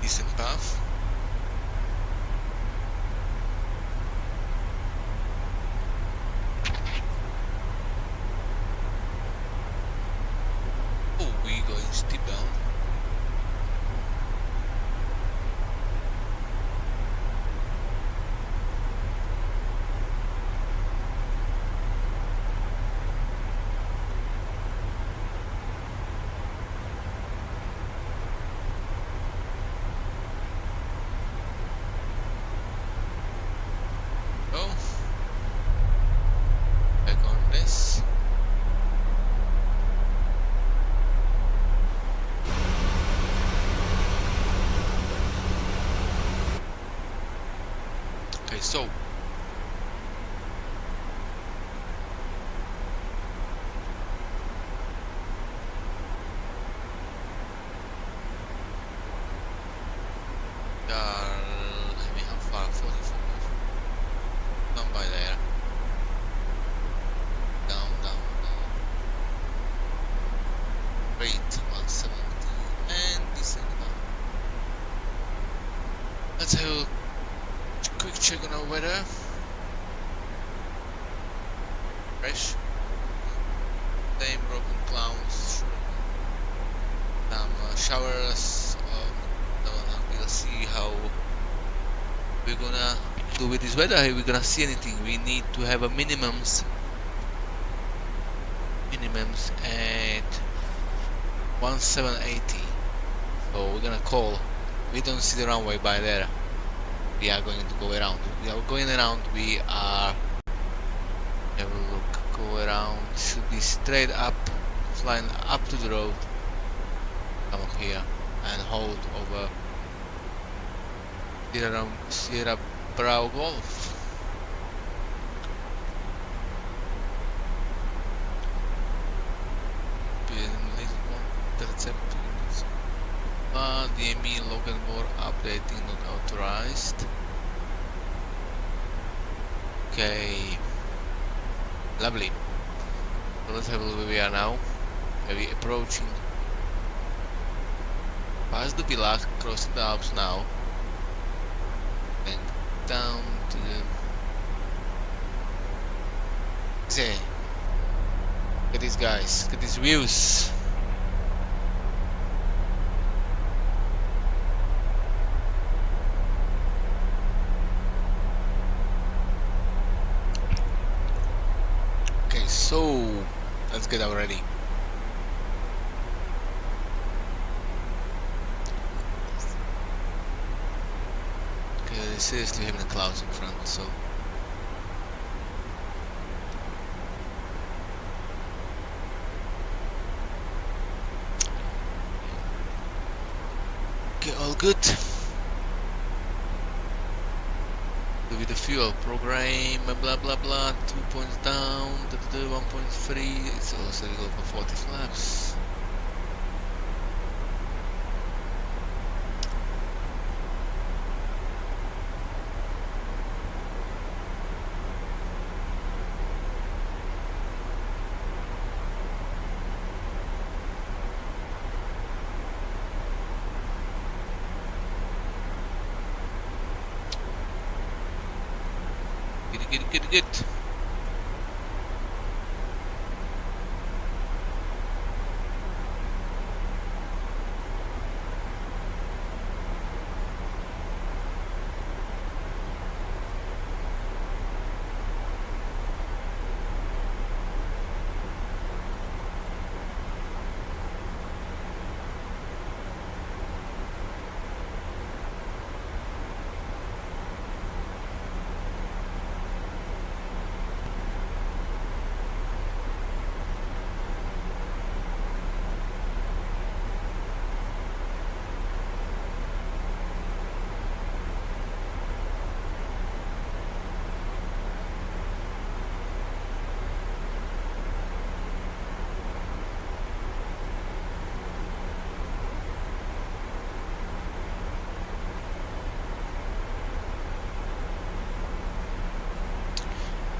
decent path. Oh, we going steep down. Oh, back on this. Okay, so I mean, how far? 44. Down by there. Down, down, down. Rate 170 and descend down. Let's have a quick check on our weather. Fresh. Same broken clouds. Some showers. We'll see how we're gonna do with this weather. If we're gonna see anything, we need to have a minimums at 1780. So we're gonna call. We don't see the runway by there. We are going to go around. We are going around. We are have a look. Go around. Should be straight up, flying up to the road. Come up here and hold over Sierra Bravo Golf. DME Logan Moore updating not authorized. Okay, lovely. So let's have a look where we are now. Are we approaching past the Pilar, crossing the Alps now, and down to the see. Look at these guys, look at these views. Okay, so let's get out ready. Okay, seriously having the clouds in front, so okay, all good. With the fuel program, blah blah blah, 2 points down, 1.3, so let's go for 40 flaps. Get.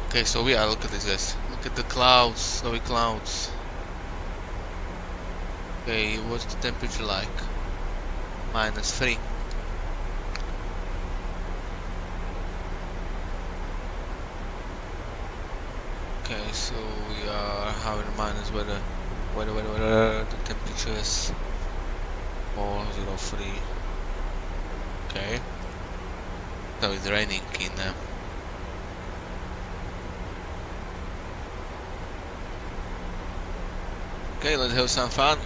Okay, so we are, look at this guys. Look at the clouds, snowy clouds. Okay, what's the temperature like? -3. Okay, so we are having minus weather. The temperature is 403. Okay. So it's raining in okay, let's have some fun.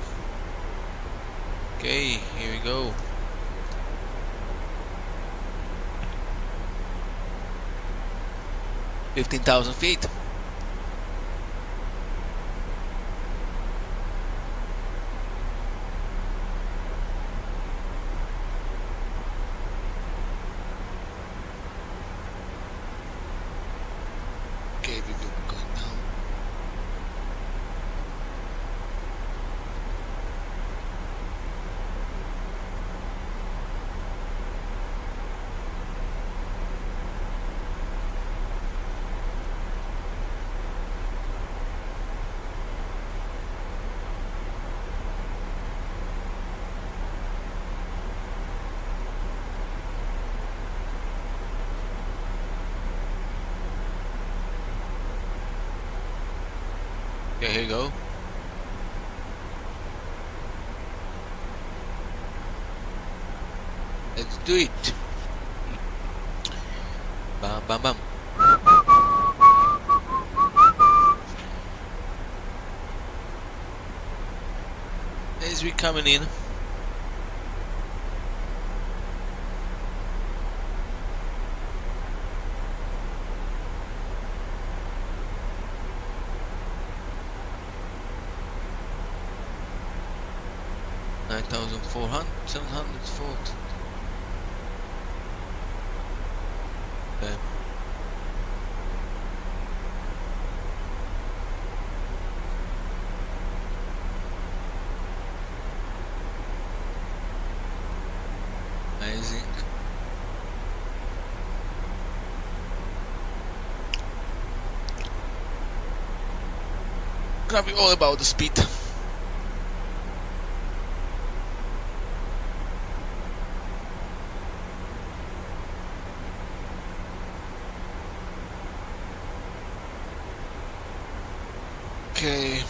Okay, here we go. $15,000 feet. Okay, we're going down. Okay, here you go. Let's do it. Bam, bam, bam. As we coming in. $9,400, okay. Amazing. Gonna be all about the speed. Okay.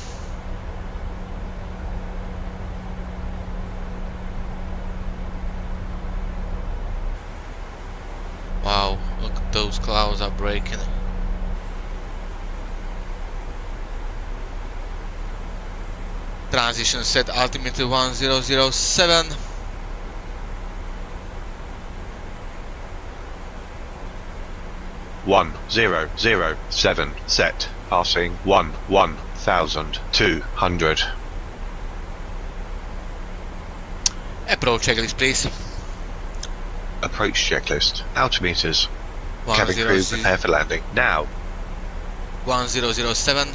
Wow, look at those clouds are breaking. Transition set altimeter 1007. One 007 set, passing 1,200. Approach checklist, please. Approach checklist. Altimeters. Cabin crew 1007. prepare for landing. Now. 1007.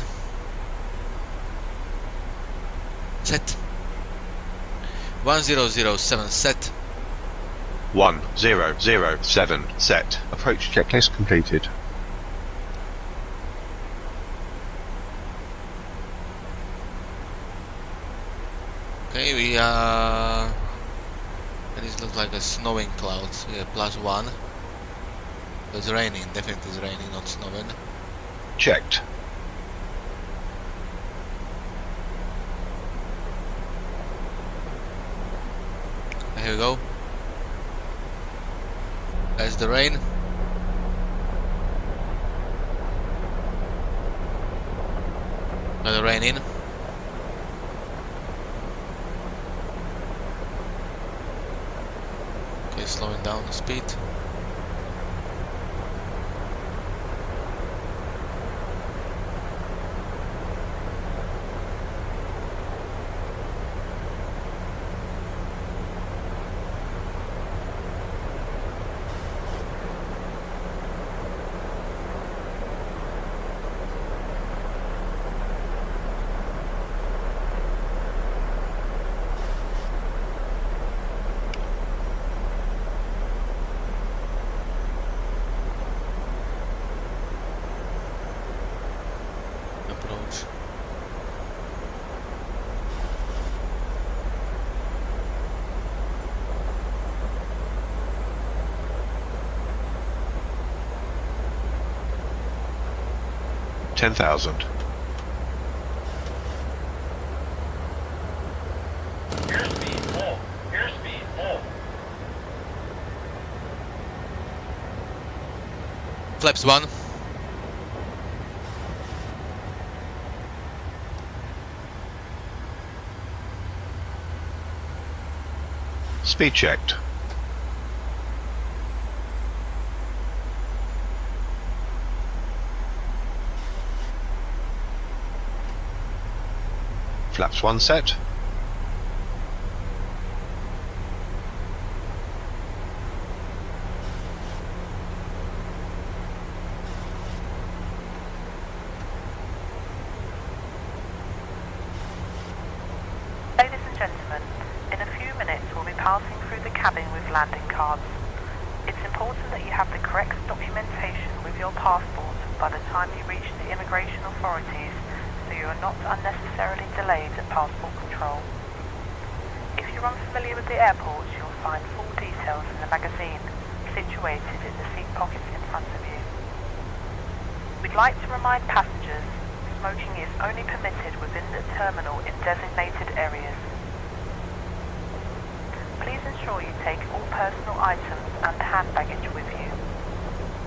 Set. 1007 set. 1007 set. Approach checklist completed. Okay, we are. It looks like a snowing clouds. Yeah, +1. It's raining. Definitely it's raining, not snowing. Checked. Here we go. There's the rain. Got the rain in. Okay, slowing down the speed. 10,000. Flaps 1. Speed checked. Flaps 1 set. Ladies and gentlemen, in a few minutes we'll be passing through the cabin with landing cards. It's important that you have the correct documentation with your passport by the time you reach the immigration authorities, so you are not unnecessarily delayed at passport control. If you're unfamiliar with the airport, you'll find full details in the magazine, situated in the seat pockets in front of you. We'd like to remind passengers, smoking is only permitted within the terminal in designated areas. Please ensure you take all personal items and hand baggage with you.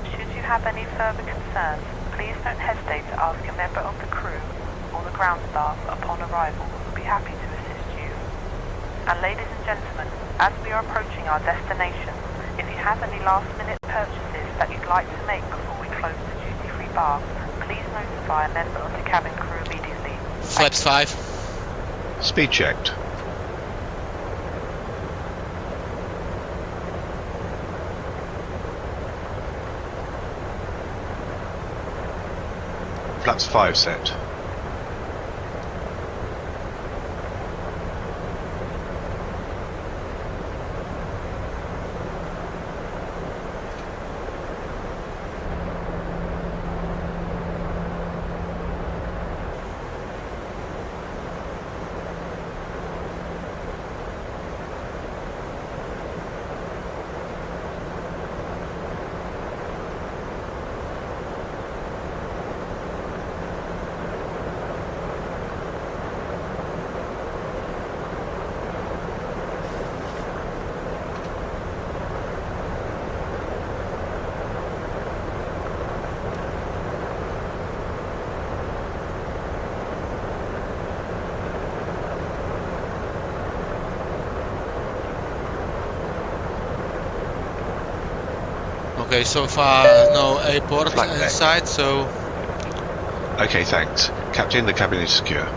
Should you have any further concerns, please don't hesitate to ask a member of the crew or the ground staff upon arrival, who will be happy to assist you. And ladies and gentlemen, as we are approaching our destination, if you have any last-minute purchases that you'd like to make before we close the duty-free bar, please notify a member of the cabin crew immediately. Flaps 5. Speed checked. Flaps 5 set. Okay, so far no airport in sight, so... Okay, thanks. Captain, the cabin is secure.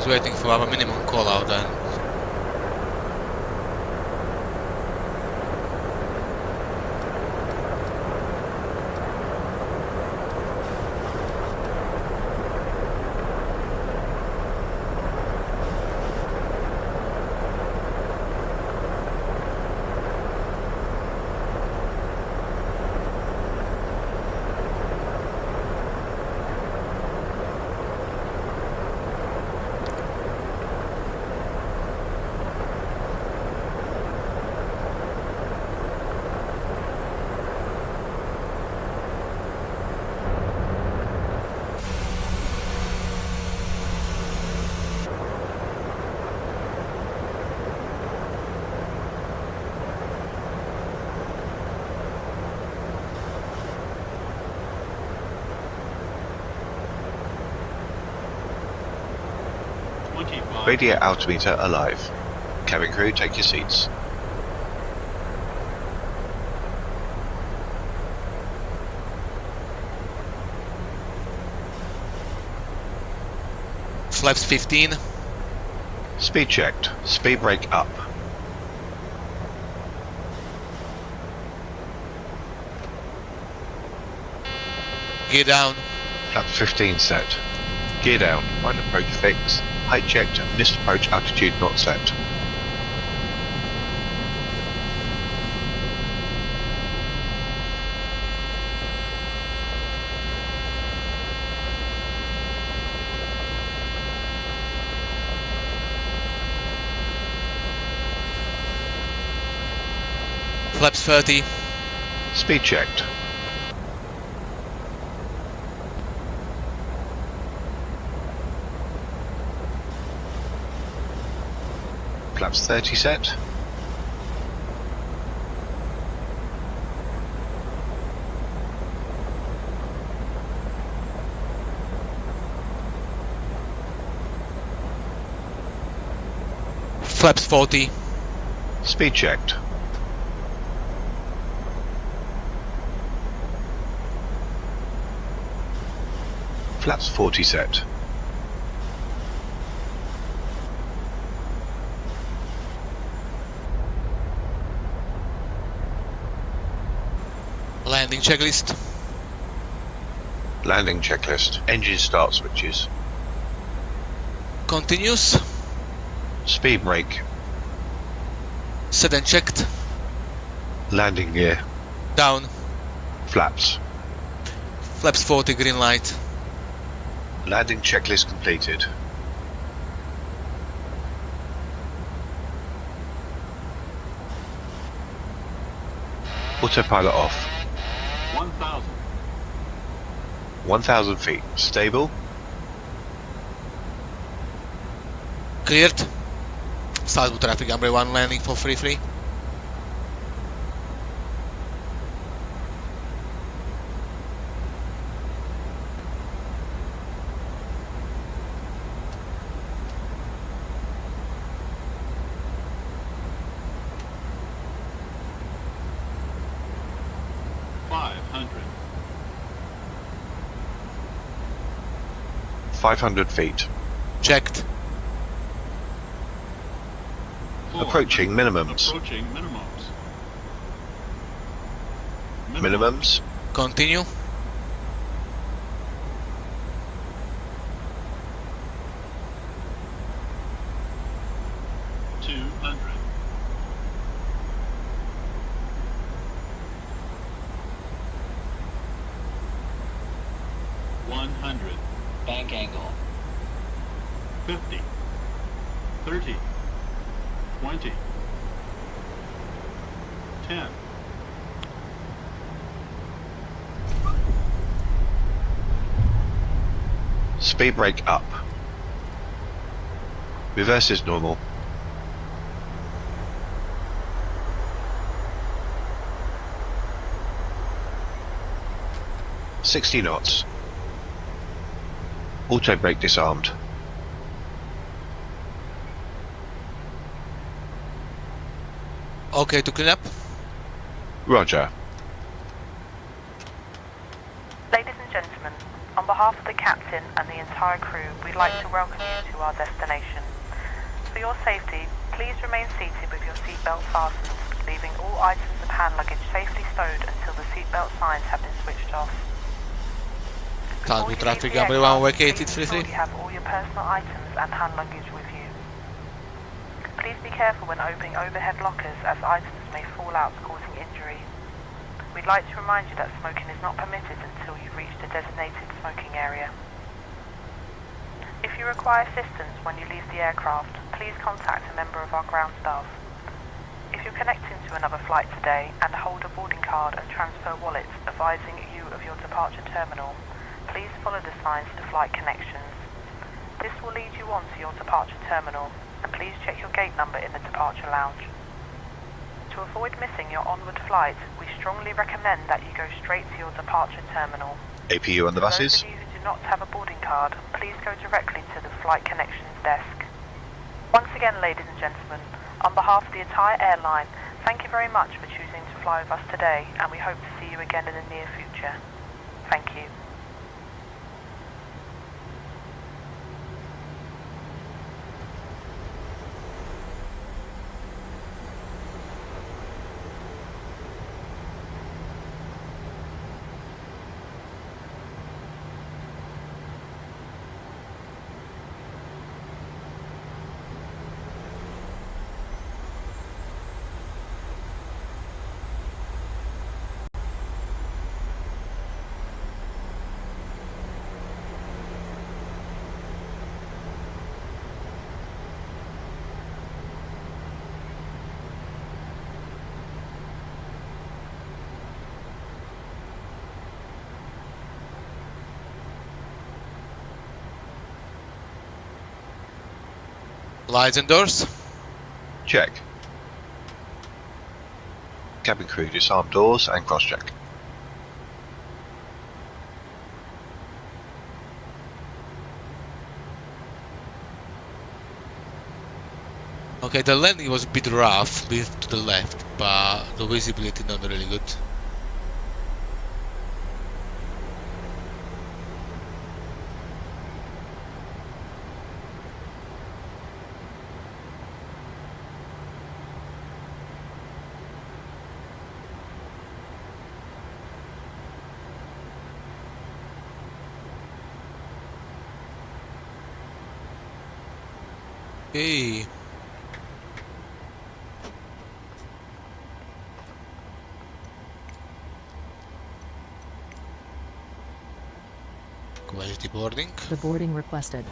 Waiting for our minimum call out then. Radio altimeter alive. Cabin crew, take your seats. Flaps 15. Speed checked. Speed brake up. Gear down. Flaps 15 set. Gear down, line approach fixed, height checked, missed approach altitude not set. Flaps 30. Speed checked. Flaps 30 set. Flaps 40. Speed checked. Flaps 40 set. Landing checklist. Landing checklist. Engine start switches. Continuous. Speed brake. Set and checked. Landing gear. Down. Flaps. Flaps 40 green light. Landing checklist completed. Autopilot off. 1,000. 1,000 feet. Stable. Cleared. Salzburg traffic number 1 landing for 33. Five hundred feet. Checked. Approaching minimums. Approaching minimums. Minimums. Continue. Bank angle. 50, 30, 20, 10. Speed brake up. Reverse is normal. "60 knots. Auto brake disarmed. Okay to clean up? Roger. Ladies and gentlemen, on behalf of the captain and the entire crew, we'd like to welcome you to our destination. For your safety, please remain seated with your seatbelt fastened, leaving all items of hand luggage safely stowed until the seatbelt signs have been switched off. Salzburg traffic number 1 vacated Please 33. have all your personal items and hand luggage with you. Please be careful when opening overhead lockers as items may fall out causing injury. We'd like to remind you that smoking is not permitted until you've reached a designated smoking area. If you require assistance when you leave the aircraft, please contact a member of our ground staff. If you're connecting to another flight today and hold a boarding card and transfer wallet advising you of your departure terminal, please follow the signs to flight connections. This will lead you on to your departure terminal, and please check your gate number in the departure lounge. To avoid missing your onward flight, we strongly recommend that you go straight to your departure terminal. APU on the For buses. those of you who do not have a boarding card, please go directly to the flight connections desk. Once again, ladies and gentlemen, on behalf of the entire airline, thank you very much for choosing to fly with us today, and we hope to see you again in the near future. Thank you. Lights and doors. Check. Cabin crew, disarm doors and cross-check. Okay, the landing was a bit rough, a bit to the left, but the visibility not really good. Hey. Quality boarding. The boarding requested.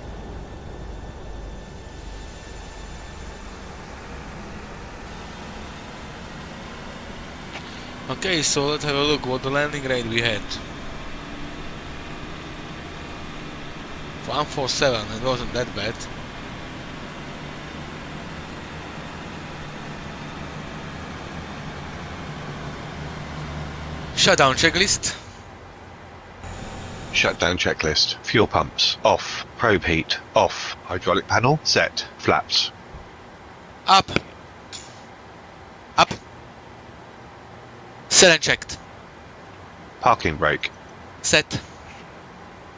Okay, so let's have a look what the landing rate we had. 147, it wasn't that bad. Shutdown checklist. Shutdown checklist. Fuel pumps off. Probe heat off. Hydraulic panel set. Flaps. Up. Up. Set and checked. Parking brake. Set.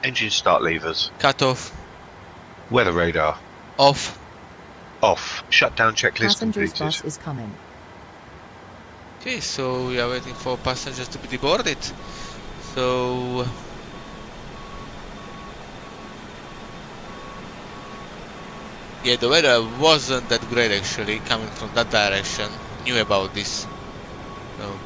Engine start levers. Cut off. Weather radar. Off. Off. Shutdown checklist Passengers completed. bus is coming. Okay, so we are waiting for passengers to be deboarded. So yeah, the weather wasn't that great actually, coming from that direction. Knew about this. So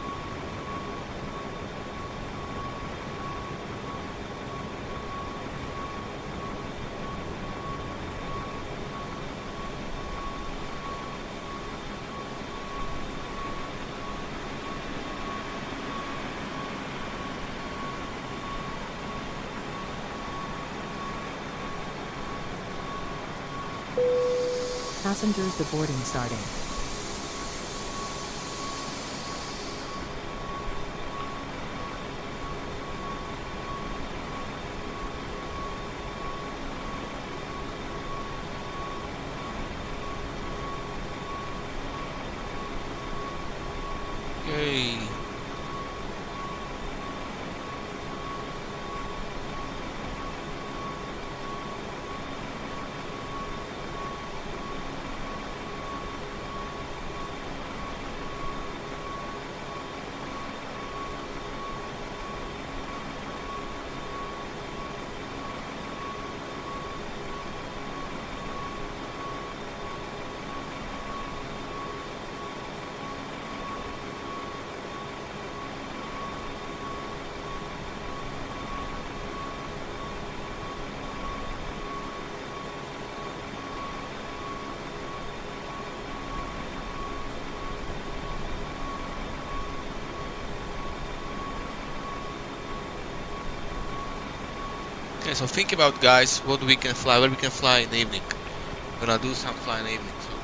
Passengers deboarding starting. okay. Okay, so think about guys, what we can fly, where we can fly in the evening. We're gonna do some fly in the evening. So.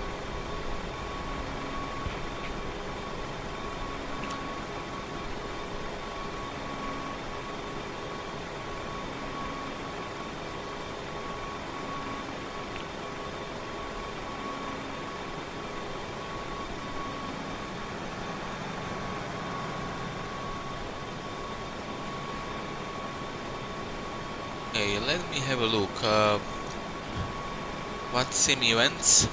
Okay, let me have a look. VATSIM events.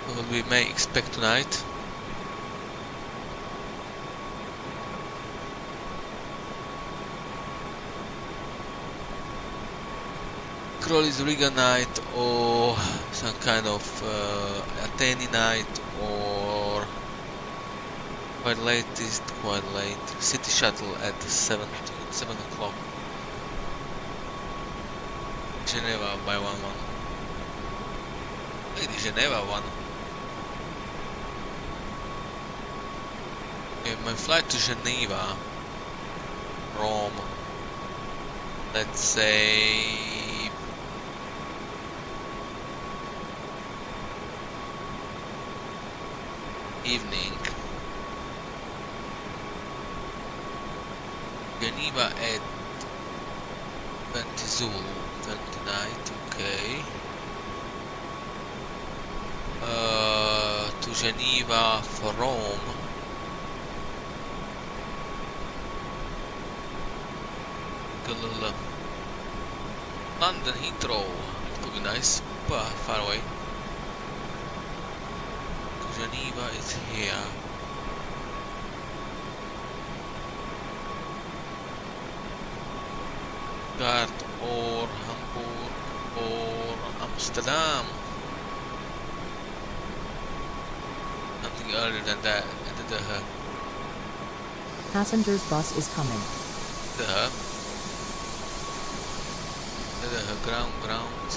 What we may expect tonight. Crawl is Riga night or some kind of Athene night or quite latest, quite late. City shuttle at 7 o'clock. Geneva by 1-1. Lady Geneva 1. Okay, my flight to Geneva, Rome, let's say evening. Geneva at 20 Zulu, 29, okay. To Geneva from London Heathrow. It could be nice, but far away. Geneva is here. Stuttgart or Hamburg or Amsterdam. Something earlier than that. Passengers bus is coming. Ground.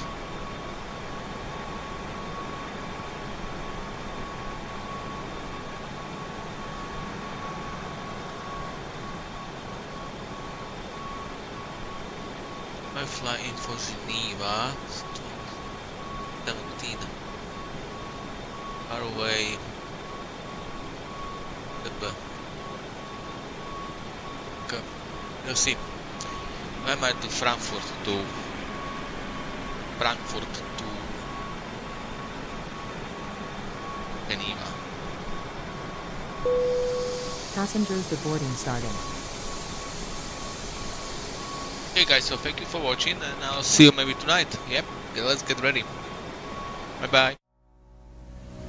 I fly in for Geneva. 17. Far away. Okay. We'll see. I might do Frankfurt to Geneva. Passengers deboarding starting. Okay guys, so thank you for watching and I'll see you maybe tonight. Yep, okay, let's get ready. Bye bye.